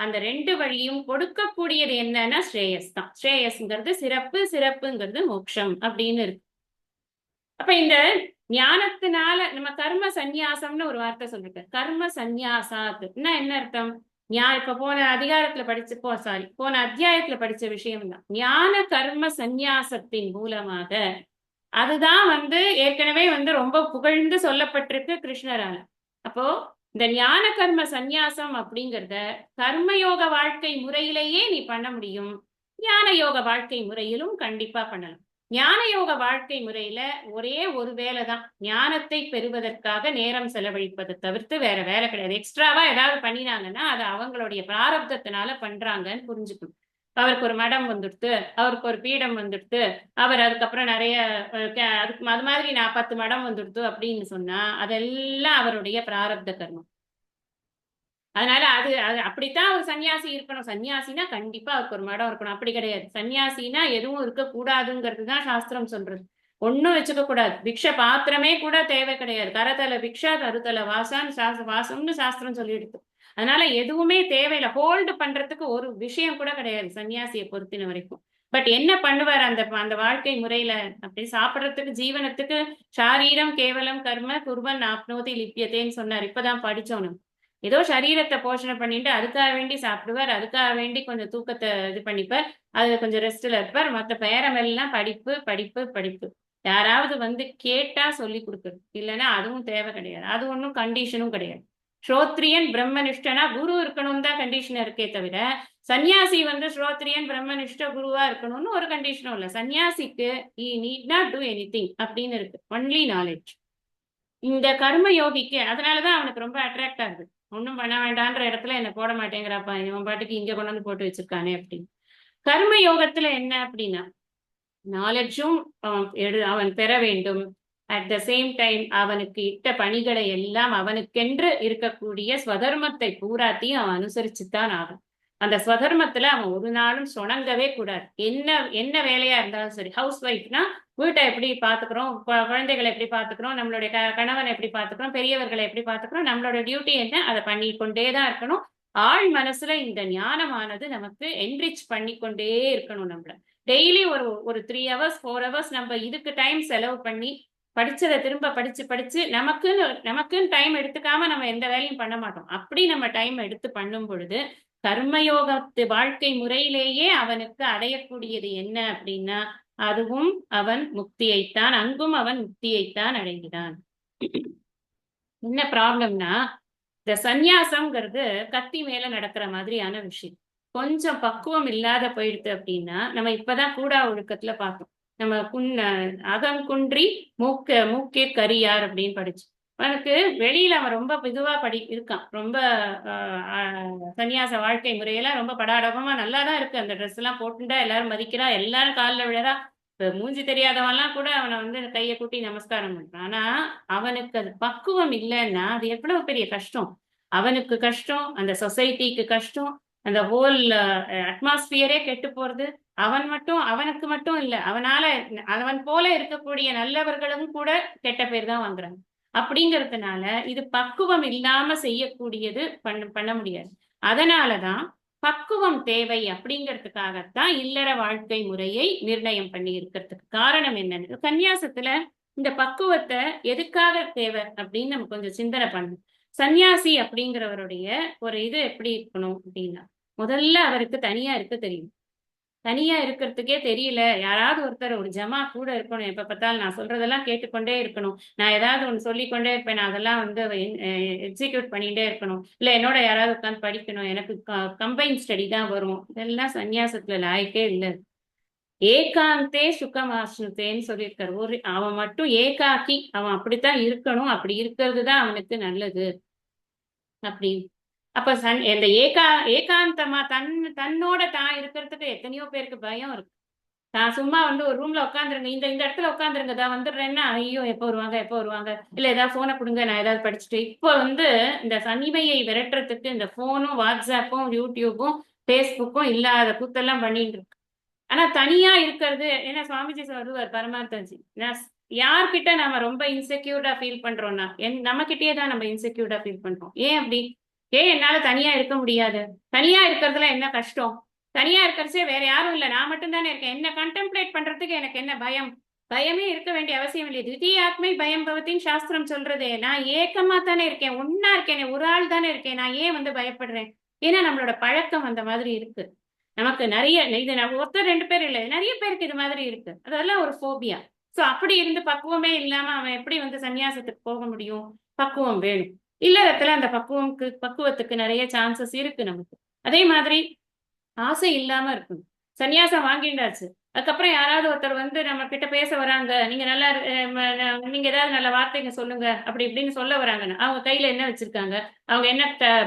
அந்த ரெண்டு வழியும் கொடுக்கக்கூடியது என்னன்னா ஸ்ரேயஸ் தான். ஸ்ரேயஸ்ங்கிறது சிறப்பு, சிறப்புங்கிறது மோட்சம் அப்படின்னு இருக்கு. அப்ப இந்த ஞானத்தினால நம்ம கர்ம சந்நியாசம்னு ஒரு வார்த்தை சொல்லிருக்க. கர்ம சந்நியாசாத்துன்னா என்ன அர்த்தம்? இப்ப போன அதிகாரத்துல போன அத்தியாயத்துல படிச்ச விஷயம் தான். ஞான கர்ம சந்நியாசத்தின் மூலமாக அதுதான் ஏற்கனவே ரொம்ப புகழ்ந்து சொல்லப்பட்டிருக்கு கிருஷ்ணரால. அப்போ இந்த ஞான கர்ம சந்நியாசம் அப்படிங்கிறத கர்மயோக வாழ்க்கை முறையிலேயே நீ பண்ண முடியும். ஞான யோக வாழ்க்கை முறையிலும் கண்டிப்பா பண்ணலாம். ஞான யோக வாழ்க்கை முறையில ஒரே ஒரு வேலை தான், ஞானத்தை பெறுவதற்காக நேரம் செலவழிப்பதை தவிர்த்து வேற வேலை கிடையாது. எக்ஸ்ட்ராவா ஏதாவது பண்ணினாங்கன்னா அது அவங்களுடைய பிராரப்தத்தினால பண்றாங்கன்னு புரிஞ்சுக்கணும். அவருக்கு ஒரு மடம் வந்துடுத்து, அவருக்கு ஒரு பீடம் வந்துடுத்து, அவர் அதுக்கப்புறம் நிறைய அதுக்கு அது மாதிரி நான் 10 மடம் வந்துடுத்து அப்படின்னு சொன்னா அதெல்லாம் அவருடைய பிராரப்த கர்மம். அதனால அது அப்படித்தான் ஒரு சன்னியாசி இருக்கணும். சன்னியாசினா கண்டிப்பா அவருக்கு ஒரு மடம் இருக்கணும், அப்படி கிடையாது. சன்னியாசினா எதுவும் இருக்கக்கூடாதுங்கிறது தான் சாஸ்திரம் சொல்றது. ஒன்னும் வச்சுக்க கூடாது. பிக்ஷ பாத்திரமே கூட தேவை கிடையாது. கரதல பிக்ஷா கருதல வாசம்னு சாஸ்திரம் சொல்லிடுது. அதனால எதுவுமே தேவையில்லை. ஹோல்டு பண்றதுக்கு ஒரு விஷயம் கூட கிடையாது சன்னியாசியை பொறுத்தின வரைக்கும். பட் என்ன பண்ணுவார் அந்த வாழ்க்கை முறையில? அப்படி சாப்பிடறதுக்கு ஜீவனத்துக்கு சாரீரம் கேவலம் கர்ம குர்வன் ஆப்னோதி லிப்பியத்தேன்னு சொன்னார். இப்பதான் படிச்சோம். ஏதோ சரீரத்தை போஷணை பண்ணிட்டு அதுக்காக வேண்டி சாப்பிடுவார், அதுக்காக வேண்டி கொஞ்சம் தூக்கத்தை இது பண்ணிப்பார், அதுல கொஞ்சம் ரெஸ்ட்ல இருப்பார். மற்ற பேரமெல்லாம் படிப்பு படிப்பு படிப்பு. யாராவது கேட்டா சொல்லி கொடுக்குறது, இல்லைன்னா அதுவும் தேவை கிடையாது. அது ஒன்றும் கண்டிஷனும் கிடையாது. ஸ்ரோத்ரியன் பிரம்மனிஷ்டனா குரு இருக்கணும் தான் கண்டிஷன் இருக்கே தவிர சன்னியாசி ஸ்ரோத்ரியன் பிரம்மனிஷ்ட குருவா இருக்கணும்னு ஒரு கண்டிஷனும் இல்லை. சன்னியாசிக்கு he need not do anything அப்படின்னு இருக்கு, ஒன்லி நாலேஜ். இந்த கர்ம யோகிக்கு அதனாலதான் அவனுக்கு ரொம்ப அட்ராக்ட் ஆகுது. ஒன்றும் பண்ண வேண்டான்ற இடத்துல என்ன போட மாட்டேங்கிறாப்பா, இவன் பாட்டுக்கு இங்க கொண்டு வந்து போட்டு வச்சிருக்கானே அப்படின்னு. கர்ம யோகத்துல என்ன அப்படின்னா நாலேஜும் அவன் பெற வேண்டும். அட் த சேம் டைம் அவனுக்கு இட்ட பணிகளை எல்லாம் அவனுக்கென்று இருக்கக்கூடிய ஸ்வதர்மத்தை பூராத்தையும் அவன் அனுசரிச்சுத்தான் ஆகும். அந்த ஸ்வதர்மத்துல அவன் ஒரு நாளும் சொணங்கவே கூடாது. என்ன வேலையா இருந்தாலும் சரி. ஹவுஸ் ஒய்ஃப்னா வீட்டை எப்படி பாத்துக்கிறோம், குழந்தைகளை எப்படி பாத்துக்கிறோம், நம்மளுடைய கணவனை எப்படி பாத்துக்கிறோம், பெரியவர்களை எப்படி பாத்துக்கிறோம், நம்மளோட டியூட்டி என்ன, அதை பண்ணி கொண்டேதான் இருக்கணும். ஆழ் மனசுல இந்த ஞானமானது நமக்கு என்ரிச் பண்ணி கொண்டே இருக்கணும். நம்மள டெய்லி ஒரு 3 hours 4 hours நம்ம இதுக்கு டைம் செலவு பண்ணி படிச்சதை திரும்ப படிச்சு நமக்குன்னு டைம் எடுத்துக்காம நம்ம எந்த வேலையும் பண்ண மாட்டோம். அப்படி நம்ம டைம் எடுத்து பண்ணும் பொழுது கர்மயோகத்து வாழ்க்கை முறையிலேயே அவனுக்கு அடையக்கூடியது என்ன அப்படின்னா அதுவும் அவன் முக்தியைத்தான், அங்கும் அவன் முக்தியைத்தான் அடைகிறான். என்ன ப்ராப்ளம்னா இந்த சந்நியாசம்ங்கிறது கத்தி மேல நடக்கிற மாதிரியான விஷயம். கொஞ்சம் பக்குவம் இல்லாத போயிடுது அப்படின்னா நம்ம இப்பதான் கூடா ஒழுக்கத்துல பார்த்தோம். நம்ம அகங்குன்றி மூக்கே கரியார் அப்படின்னு படிச்சு அவனுக்கு வெளியில அவன் ரொம்ப இதுவா இருக்கான். ரொம்ப சன்னியாச வாழ்க்கை முறையெல்லாம் ரொம்ப படாடபமா நல்லாதான் இருக்கு. அந்த ட்ரெஸ் எல்லாம் போட்டுண்டா எல்லாரும் மதிக்கிறா, எல்லாரும் காலில் விழறா. மூஞ்சி தெரியாதவன்லாம் கூட அவனை கையை கூட்டி நமஸ்காரம் பண்றான். ஆனா அவனுக்கு அது பக்குவம் இல்லைன்னா அது எவ்வளவு பெரிய கஷ்டம். அவனுக்கு கஷ்டம், அந்த சொசைட்டிக்கு கஷ்டம், அந்த ஹோல் அட்மாஸ்பியரே கெட்டு போறது. அவனுக்கு மட்டும் இல்ல, அவன் போல இருக்கக்கூடிய நல்லவர்களும் கூட கெட்ட பேர் தான் வாங்குறாங்க. அப்படிங்கிறதுனால இது பக்குவம் இல்லாம செய்யக்கூடியது பண்ண முடியாது. அதனாலதான் பக்குவம் தேவை. அப்படிங்கிறதுக்காகத்தான் இல்லற வாழ்க்கை முறையை நிர்ணயம் பண்ணி இருக்கிறதுக்கு காரணம் என்னன்னு சன்னியாசத்துல இந்த பக்குவத்தை எதுக்காக தேவை அப்படின்னு நம்ம கொஞ்சம் சிந்தனை பண்ணணும். சன்னியாசி அப்படிங்கிறவருடைய ஒரு இது எப்படி இருக்கணும் அப்படின்னா முதல்ல அவருக்கு தனியா இருக்க தெரியும். தனியா இருக்கிறதுக்கே தெரியல, யாராவது ஒருத்தர் ஒரு ஜமா கூட இருக்கணும். எப்ப பார்த்தாலும் நான் சொல்றதெல்லாம் கேட்டுக்கொண்டே இருக்கணும், நான் ஏதாவது ஒன்று சொல்லிக்கொண்டே இருப்பேன், நான் அதெல்லாம் எக்ஸிக்யூட் பண்ணிட்டே இருக்கணும், இல்ல என்னோட யாராவது உட்காந்து படிக்கணும், எனக்கு கம்பைன் ஸ்டடி தான் வரும். இதெல்லாம் சன்னியாசத்துல லாய்க்கே இல்லை. ஏகாந்தே சுகமாஸ்னுதேன்னு சொல்லியிருக்காரு. அவன் மட்டும் ஏகாக்கி அவன் அப்படித்தான் இருக்கணும். அப்படி இருக்கிறது தான் அவனுக்கு நல்லது அப்படி. அப்ப இந்த ஏகாந்தமா தன்னோட தான் இருக்கிறதுக்கு எத்தனையோ பேருக்கு பயம் இருக்கு. நான் சும்மா ஒரு ரூம்ல உட்காந்துருங்க, இந்த இடத்துல உட்காந்துருங்க, தான் வந்துடுறேன்னா ஐயோ எப்போ வருவாங்க, இல்ல ஏதாவது போனை கொடுங்க நான் ஏதாவது படிச்சுட்டு. இப்போ இந்த தனிமையை விரட்டுறதுக்கு இந்த போனும் வாட்ஸ்அப்பும் யூடியூபும் பேஸ்புக்கும் இல்லாத கூத்தெல்லாம் பண்ணிட்டு இருக்கு. ஆனா தனியா இருக்கிறது, ஏன்னா சுவாமிஜி சொல்லுவார் பரமார்த்தஜி, யார்கிட்ட நம்ம ரொம்ப இன்செக்யூர்டா ஃபீல் பண்றோம்னா நம்ம கிட்டயே தான் நம்ம இன்செக்யூர்டா ஃபீல் பண்றோம். ஏன் அப்படி? ஏன் என்னால தனியா இருக்க முடியாது? தனியா இருக்கிறதுல என்ன கஷ்டம்? தனியா இருக்கிறச்சே வேற யாரும் இல்ல, நான் மட்டும் தானே இருக்கேன். என்ன கண்டெம்ப்ளேட் பண்றதுக்கு எனக்கு என்ன பயம்? பயமே இருக்க வேண்டிய அவசியம் இல்லை. தித்தியாத்மை பயம் பவத்தின் சாஸ்திரம் சொல்றதே. நான் ஏக்கமா தானே இருக்கேன், ஒன்னா இருக்கேன், ஒரு ஆள் தானே இருக்கேன், நான் ஏன் வந்து பயப்படுறேன்? ஏன்னா நம்மளோட பழக்கம் அந்த மாதிரி இருக்கு. நமக்கு நிறைய இது ஒருத்தர் ரெண்டு பேர் இல்லை, நிறைய பேருக்கு இது மாதிரி இருக்கு. அதெல்லாம் ஒரு ஃபோபியா. சோ அப்படி இருந்து பக்குவமே இல்லாம அவன் எப்படி வந்து சன்னியாசத்துக்கு போக முடியும்? பக்குவம் வேணும். இல்லறத்துல அந்த பக்குவத்துக்கு நிறைய சான்சஸ் இருக்கு நமக்கு. அதே மாதிரி ஆசை இல்லாம இருக்கணும். சன்னியாசம் வாங்கிண்டாச்சு, அதுக்கப்புறம் யாராவது ஒருத்தர் வந்து நம்ம கிட்ட பேச வராங்க, நீங்க நல்லா நீங்க ஏதாவது நல்ல வார்த்தைங்க சொல்லுங்க அப்படி இப்படின்னு சொல்ல வராங்கன்னு, அவங்க கையில என்ன வச்சிருக்காங்க, அவங்க என்ன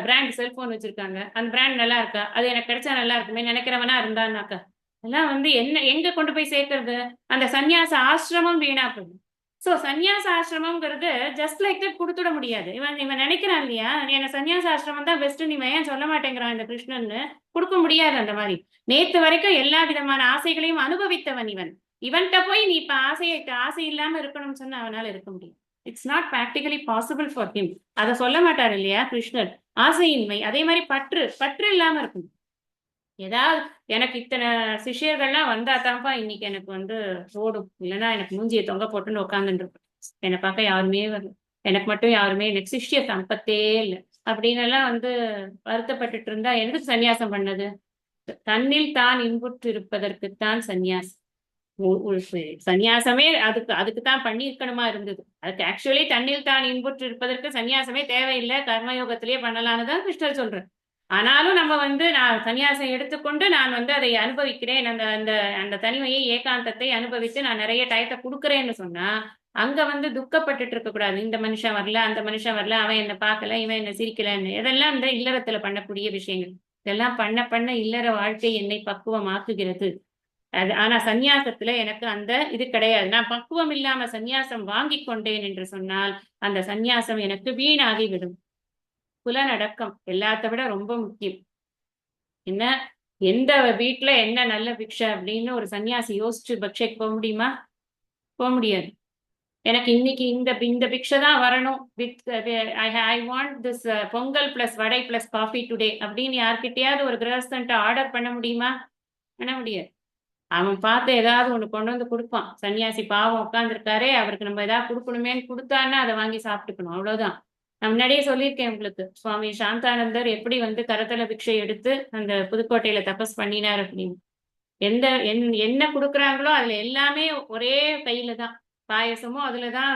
பிராண்ட் செல்போன் வச்சிருக்காங்க, அந்த பிராண்ட் நல்லா இருக்கா, அது எனக்கு கிடைச்சா நல்லா இருக்குமே நினைக்கிறவனா இருந்தான்னாக்கா எல்லாம் வந்து என்ன எங்க கொண்டு போய் சேர்க்கறது? அந்த சன்னியாச ஆசிரமம் வீணா போகுது. சோ சன்னியாச ஆசிரமம்ங்கிறது ஜஸ்ட் லைக் தட் கொடுத்துட முடியாது. இவன் இவன் நினைக்கிறான் இல்லையா, என்ன சன்னியாச ஆசிரமம் தான் பெஸ்ட், நீ ஏன் சொல்ல மாட்டேங்கிறான் இந்த கிருஷ்ணன்னு? கொடுக்க முடியாது அந்த மாதிரி. நேத்து வரைக்கும் எல்லா விதமான ஆசைகளையும் அனுபவித்தவன் இவன். இவன்கிட்ட போய் நீ இப்ப ஆசை இல்லாம இருக்கணும்னு சொன்னா அவனால இருக்க முடியும். It's not practically possible for him. அதை சொல்ல மாட்டார் இல்லையா கிருஷ்ணர். ஆசையின்மை, அதே மாதிரி பற்று இல்லாம இருக்கணும். ஏதாவது எனக்கு இத்தனை சிஷியர்கள்லாம் வந்தா தான்ப்பா இன்னைக்கு எனக்கு வந்து ஓடும், இல்லைன்னா எனக்கு மூஞ்சியை தொங்க போட்டுன்னு உட்காந்துட்டு இருப்பேன். என்னை பார்க்க யாருமே வரல, எனக்கு மட்டும் யாருமே, எனக்கு சிஷ்ய சம்பத்தே இல்லை அப்படின்னு எல்லாம் வந்து வருத்தப்பட்டுட்டு இருந்தா எதுக்கு சன்னியாசம் பண்ணது? தன்னில் தான் இன்புற்று இருப்பதற்குத்தான் சன்னியாசம். சன்னியாசமே அதுக்கு தான் பண்ணியிருக்கணுமா இருந்தது. அதுக்கு ஆக்சுவலி தன்னில் தான் இன்புற்று இருப்பதற்கு சன்னியாசமே தேவையில்லை, கர்மயோகத்திலேயே பண்ணலான்னு தான் கிருஷ்ணர் சொல்றேன். ஆனாலும் நம்ம வந்து நான் சன்னியாசம் எடுத்துக்கொண்டு நான் வந்து அதை அனுபவிக்கிறேன், அந்த அந்த அந்த தனிமையை ஏகாந்தத்தை அனுபவித்து நான் நிறைய டயத்தை கொடுக்குறேன்னு சொன்னா அங்க வந்து துக்கப்பட்டுட்டு இருக்க கூடாது. இந்த மனுஷன் வரல, அந்த மனுஷன் வரல, அவன் என்ன பார்க்கல, இவன் என்ன சிரிக்கலன்னு. இதெல்லாம் இந்த இல்லறத்துல பண்ணக்கூடிய விஷயங்கள். இதெல்லாம் பண்ண பண்ண இல்லற வாழ்க்கை என்னை பக்குவமாக்குகிறது. ஆனா சந்நியாசத்துல எனக்கு அந்த இது கிடையாது. நான் பக்குவம் இல்லாம சந்நியாசம் வாங்கி கொண்டேன் என்று சொன்னால் அந்த சந்நியாசம் எனக்கு வீணாகிவிடும். புலனடக்கம் எல்லாத்த விட ரொம்ப முக்கியம். என்ன, எந்த வீட்டுல என்ன நல்ல பிக்ஷை அப்படின்னு ஒரு சன்னியாசி யோசிச்சு பக்ஷைக்கு போக முடியுமா? போக முடியாது. எனக்கு இன்னைக்கு இந்த பிக்ஷை தான் வரணும், with I want this Pongal plus vada plus coffee today அப்படின்னு யார்கிட்டயாவது ஒரு கிரகஸ்தன்ட்ட ஆர்டர் பண்ண முடியுமா? பண்ண முடியாது. அவன் பார்த்து ஏதாவது ஒண்ணு கொண்டு வந்து கொடுப்பான். சன்னியாசி பாவம் உட்காந்துருக்காரே, அவருக்கு நம்ம ஏதாவது கொடுக்கணுமேன்னு கொடுத்தான்னா அதை வாங்கி சாப்பிட்டுக்கணும், அவ்வளவுதான். நான் முன்னாடியே சொல்லியிருக்கேன் உங்களுக்கு, சுவாமி சாந்தானந்தர் எப்படி வந்து கரத்தல பிக்ஷை எடுத்து அந்த புதுக்கோட்டையில தபஸ் பண்ணினார் அப்படின்னு. என்ன கொடுக்குறாங்களோ அதுல எல்லாமே ஒரே கையில தான். பாயசமும் அதுலதான்,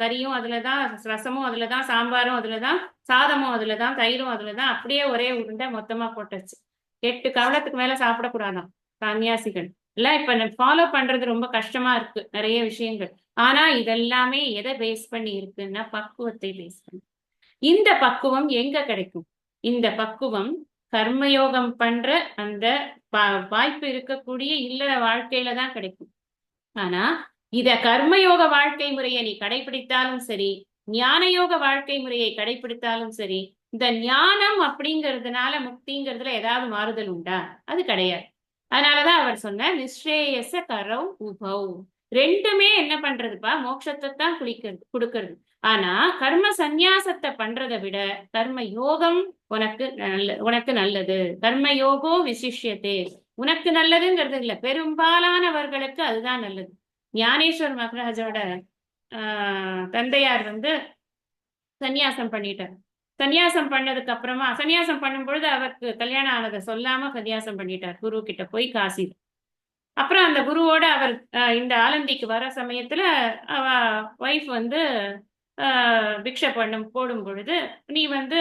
கறியும் அதுலதான், ரசமும் அதுலதான், சாம்பாரும் அதுலதான், சாதமும் அதுலதான், தயிரும் அதுலதான், அப்படியே ஒரே உருண்டை மொத்தமா போட்டுச்சு. 8 கவலத்துக்கு மேல சாப்பிடக்கூடாதான் சன்னியாசிகள் எல்லாம். இப்ப ஃபாலோ பண்றது ரொம்ப கஷ்டமா இருக்கு நிறைய விஷயங்கள். ஆனா இதெல்லாமே எதை பேஸ் பண்ணி இருக்குன்னா பக்குவத்தை பேஸ் பண்ணி. இந்த பக்குவம் எங்க கிடைக்கும்? இந்த பக்குவம் கர்மயோகம் பண்ற அந்த வாய்ப்பு இருக்கக்கூடிய இல்லற வாழ்க்கையில தான் கிடைக்கும். ஆனா இத கர்மயோக வாழ்க்கை முறையை நீ கடைபிடித்தாலும் சரி, ஞான யோக வாழ்க்கை முறையை கடைபிடித்தாலும் சரி, இந்த ஞானம் அப்படிங்கிறதுனால முக்திங்கிறதுல ஏதாவது மாறுதல் உண்டா? அது கிடையாது. அதனாலதான் அவர் சொன்ன நிஸ்ரேயச கரவ் உபவ். ரெண்டுமே என்ன பண்றதுப்பா? மோட்சத்தை தான் கொடுக்கறது. ஆனா கர்ம சந்நியாசத்தை பண்றதை விட கர்ம யோகம் உனக்கு நல்லது. கர்ம யோகோ விசிஷ்யத்தே. உனக்கு நல்லதுங்கிறது இல்ல, பெரும்பாலானவர்களுக்கு அதுதான் நல்லது. ஞானேஸ்வர் மகராஜோட தந்தையார் வந்து சந்நியாசம் பண்ணிட்டார். சந்நியாசம் பண்ணதுக்கு அப்புறமா, சந்நியாசம் பண்ணும் பொழுது அவருக்கு கல்யாணம் ஆனதை சொல்லாம சந்நியாசம் பண்ணிட்டார் குரு கிட்ட போய் காசி. அப்புறம் அந்த குருவோட அவர் இந்த ஆலந்திக்கு வர சமயத்துல அவ ஒய்ஃப் வந்து பிக்ஷை போடும் பொழுது, நீ வந்து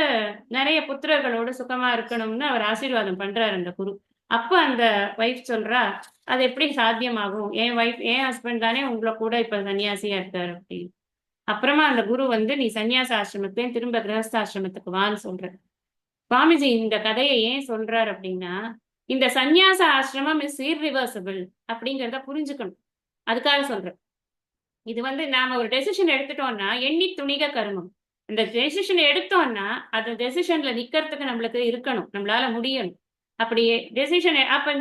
நிறைய புத்திரர்களோடு சுகமா இருக்கணும்னு அவர் ஆசீர்வாதம் பண்றாரு அந்த குரு. அப்ப அந்த ஒய்ஃப் சொல்றா, அது எப்படி சாத்தியமாகும்? என் ஹஸ்பண்ட் தானே உங்களை கூட இப்ப சன்னியாசியா இருக்காரு அப்படின்னு. அப்புறமா அந்த குரு வந்து நீ சன்னியாச ஆசிரமத்தையும் திரும்ப கிரகஸ்தாசிரமத்துக்கு வான்னு சொல்ற. சுவாமிஜி இந்த கதையை ஏன் சொல்றாரு அப்படின்னா, இந்த சந்நியாச ஆசிரமம் இஸ் இர்ரிவர்சிபிள் அப்படிங்கிறத புரிஞ்சுக்கணும். அதுக்காக சொல்றேன். இது வந்து நாம ஒரு டெசிஷன் எடுத்துட்டோம்னா எண்ணி துணிக கருமம். இந்த டெசிஷன் எடுத்தோம்னா அந்த டெசிஷன்ல நிக்கிறதுக்கு நம்மளுக்கு இருக்கணும், நம்மளால முடியணும். அப்படியே டெசிஷன் அப்ப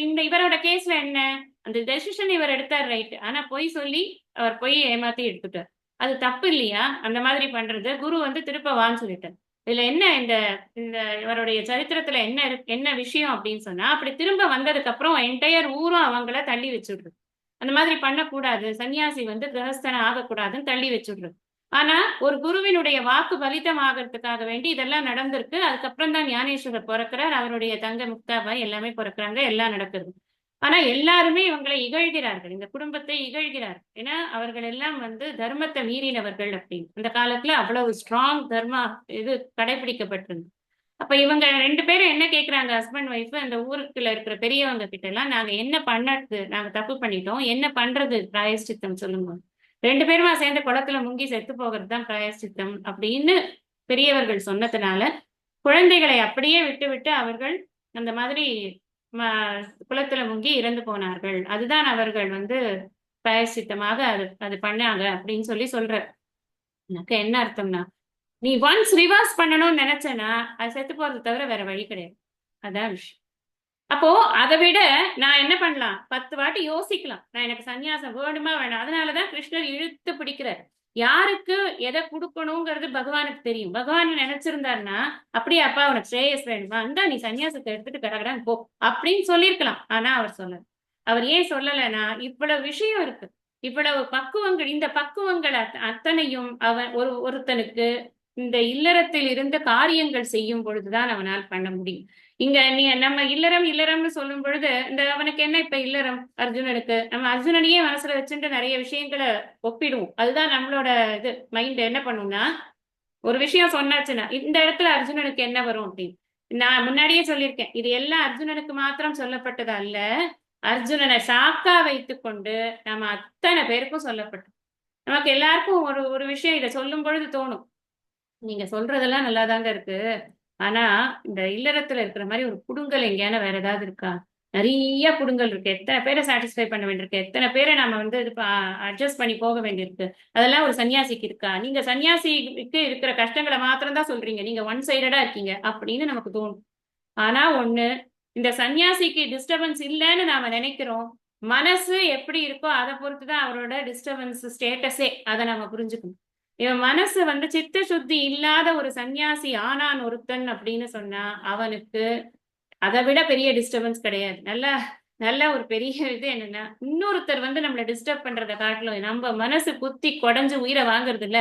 இந்த இவரோட கேஸ்ல என்ன, அந்த டெசிஷன் இவர் எடுத்தார் ரைட், ஆனா பொய் சொல்லி அவர் பொய் ஏமாத்தி எடுத்துட்டார். அது தப்பு இல்லையா? அந்த மாதிரி பண்றது. குரு வந்து திருப்ப வான்னு சொல்லிட்டார். இதுல என்ன இந்த இந்த இவருடைய சரித்திரத்துல என்ன விஷயம் அப்படின்னு சொன்னா, அப்படி திரும்ப வந்ததுக்கு அப்புறம் என்டையர் ஊரும் அவங்கள தள்ளி வச்சுடுறது. அந்த மாதிரி பண்ணக்கூடாது, சன்னியாசி வந்து கிரகஸ்தன ஆகக்கூடாதுன்னு தள்ளி வச்சுடுறது. ஆனா ஒரு குருவினுடைய வாக்கு பலிதம் ஆகிறதுக்காக வேண்டி இதெல்லாம் நடந்திருக்கு. அதுக்கப்புறம் தான் ஞானேஸ்வரர் பிறக்கிறார், அவருடைய தங்கை முக்தாபாய் எல்லாமே பிறக்கிறாங்க, எல்லாம் நடக்குது. ஆனா எல்லாருமே இவங்களை இகழ்கிறார்கள், இந்த குடும்பத்தை இகழ்கிறார்கள். ஏன்னா அவர்கள் எல்லாம் வந்து தர்மத்தை மீறினவர்கள் அப்படின்னு. அந்த காலத்துல அவ்வளவு ஸ்ட்ராங் தர்மா இது கடைபிடிக்கப்பட்டிருந்தது. அப்ப இவங்க 2 பேரும் என்ன கேக்குறாங்க, ஹஸ்பண்ட் ஒய்ஃப், அந்த ஊருக்குள்ள இருக்கிற பெரியவங்க கிட்ட எல்லாம், நாங்க என்ன பண்ணது, நாங்க தப்பு பண்ணிட்டோம், என்ன பண்றது பிராயஷ்சித்தம் சொல்லுங்க. 2 பேருமா சேர்ந்து குளத்துல முங்கி செத்து போகிறது தான் பிராயஷ்சித்தம் அப்படின்னு பெரியவர்கள் சொன்னதுனால, குழந்தைகளை அப்படியே விட்டுவிட்டு அவர்கள் அந்த மாதிரி குளத்துல முங்கி இறந்து போனார்கள். அதுதான் அவர்கள் வந்து பிராயஷ்சித்தமாக அது பண்ணாங்க அப்படின்னு சொல்ற. எனக்கு என்ன அர்த்தம்னா, நீ ஒன்ஸ் ரிவர்ஸ் பண்ணணும்னு நினைச்சேன்னா அது செத்து போறது தவிர வேற வழி கிடையாது. அதான் விஷயம். அப்போ அதை விட நான் என்ன பண்ணலாம், 10 வாட்டி யோசிக்கலாம், நான் எனக்கு சன்னியாசம் வேணுமா வேணாம். அதனாலதான் கிருஷ்ணர் இழுத்து பிடிக்கிறார். யாருக்கு எதை கொடுக்கணுங்கிறது பகவானுக்கு தெரியும். பகவான் நினைச்சிருந்தாருன்னா, அப்படியே அப்பா உனக்கு ஸ்ரேயஸ் வேணுமா, இந்தா நீ சன்னியாசத்தை எடுத்துட்டு கடகடான்னு போ அப்படின்னு சொல்லியிருக்கலாம். ஆனா அவர் சொல்லல. அவர் ஏன் சொல்லலைன்னா, இவ்வளவு விஷயம் இருக்கு, இவ்வளவு பக்குவங்கள், இந்த பக்குவங்கள் அத்தனையும் அவன் ஒருத்தனுக்கு இந்த இல்லறத்தில் இருந்த காரியங்கள் செய்யும் பொழுதுதான் அவனால் பண்ண முடியும். இங்க நீ நம்ம இல்லறம்னு சொல்லும் பொழுது, இந்த அவனுக்கு என்ன இப்ப இல்லறம் அர்ஜுனனுக்கு, நம்ம அர்ஜுனனையே மனசுல வச்சுட்டு நிறைய விஷயங்களை ஒப்பிடுவோம். அதுதான் நம்மளோட இது மைண்ட் என்ன பண்ணும்னா, ஒரு விஷயம் சொன்னாச்சுன்னா இந்த இடத்துல அர்ஜுனனுக்கு என்ன வரும் அப்படின்னு. நான் முன்னாடியே சொல்லியிருக்கேன், இது எல்லாம் அர்ஜுனனுக்கு மாத்திரம் சொல்லப்பட்டது அல்ல, அர்ஜுனனை சாக்கா வைத்துக் கொண்டு நம்ம அத்தனை பேருக்கும் சொல்லப்பட்டது. நமக்கு எல்லாருக்கும் ஒரு ஒரு விஷயம் இதை சொல்லும் பொழுது தோணும், நீங்க சொல்றதெல்லாம் நல்லாதாங்க இருக்கு, ஆனா இந்த இல்லறத்துல இருக்கிற மாதிரி ஒரு புடுங்கல் எங்கேயான வேற ஏதாவது இருக்கா? நிறைய புடுங்கல் இருக்கு, எத்தனை பேரை சாட்டிஸ்ஃபை பண்ண வேண்டியிருக்கு, எத்தனை பேரை நாம வந்து இது அட்ஜஸ்ட் பண்ணி போக வேண்டியிருக்கு. அதெல்லாம் ஒரு சன்னியாசிக்கு இருக்கா? நீங்க சன்னியாசிக்கு இருக்கிற கஷ்டங்களை மாத்திரம் தான் சொல்றீங்க, நீங்க ஒன் சைடடா இருக்கீங்க அப்படின்னு நமக்கு தோணும். ஆனா ஒண்ணு, இந்த சன்னியாசிக்கு டிஸ்டர்பன்ஸ் இல்லைன்னு நாம நினைக்கிறோம். மனசு எப்படி இருக்கோ அதை பொறுத்துதான் அவரோட டிஸ்டர்பன்ஸ் ஸ்டேட்டஸே. அதை நம்ம புரிஞ்சுக்கணும். இவன் மனசு வந்து சித்த சுத்தி இல்லாத ஒரு சன்னியாசி ஆனான் ஒருத்தன் அப்படின்னு சொன்னா, அவனுக்கு அதை விட பெரிய டிஸ்டர்பன்ஸ் கிடையாது. நல்ல ஒரு பெரிய இது என்னன்னா, இன்னொருத்தர் வந்து நம்மளை டிஸ்டர்ப் பண்றதை காட்டிலும் நம்ம மனசு குத்தி கொடைஞ்சு உயிரை வாங்குறது இல்ல,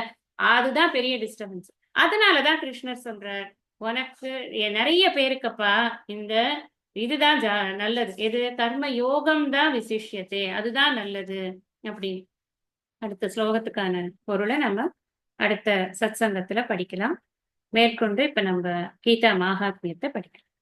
அதுதான் பெரிய டிஸ்டர்பன்ஸ். அதனாலதான் கிருஷ்ணர் சொல்றார், உனக்கு நிறைய பேருக்கப்பா இந்த இதுதான் நல்லது, எது கர்ம யோகம் தான் விசிஷ்யத்தே, அதுதான் நல்லது அப்படின்னு. அடுத்த ஸ்லோகத்துக்கான பொருளை நம்ம அடுத்த சத்சங்கத்துல படிக்கலாம். மேற்கொண்டு இப்ப நம்ம கீதா மகாத்மியத்தை படிக்கலாம்.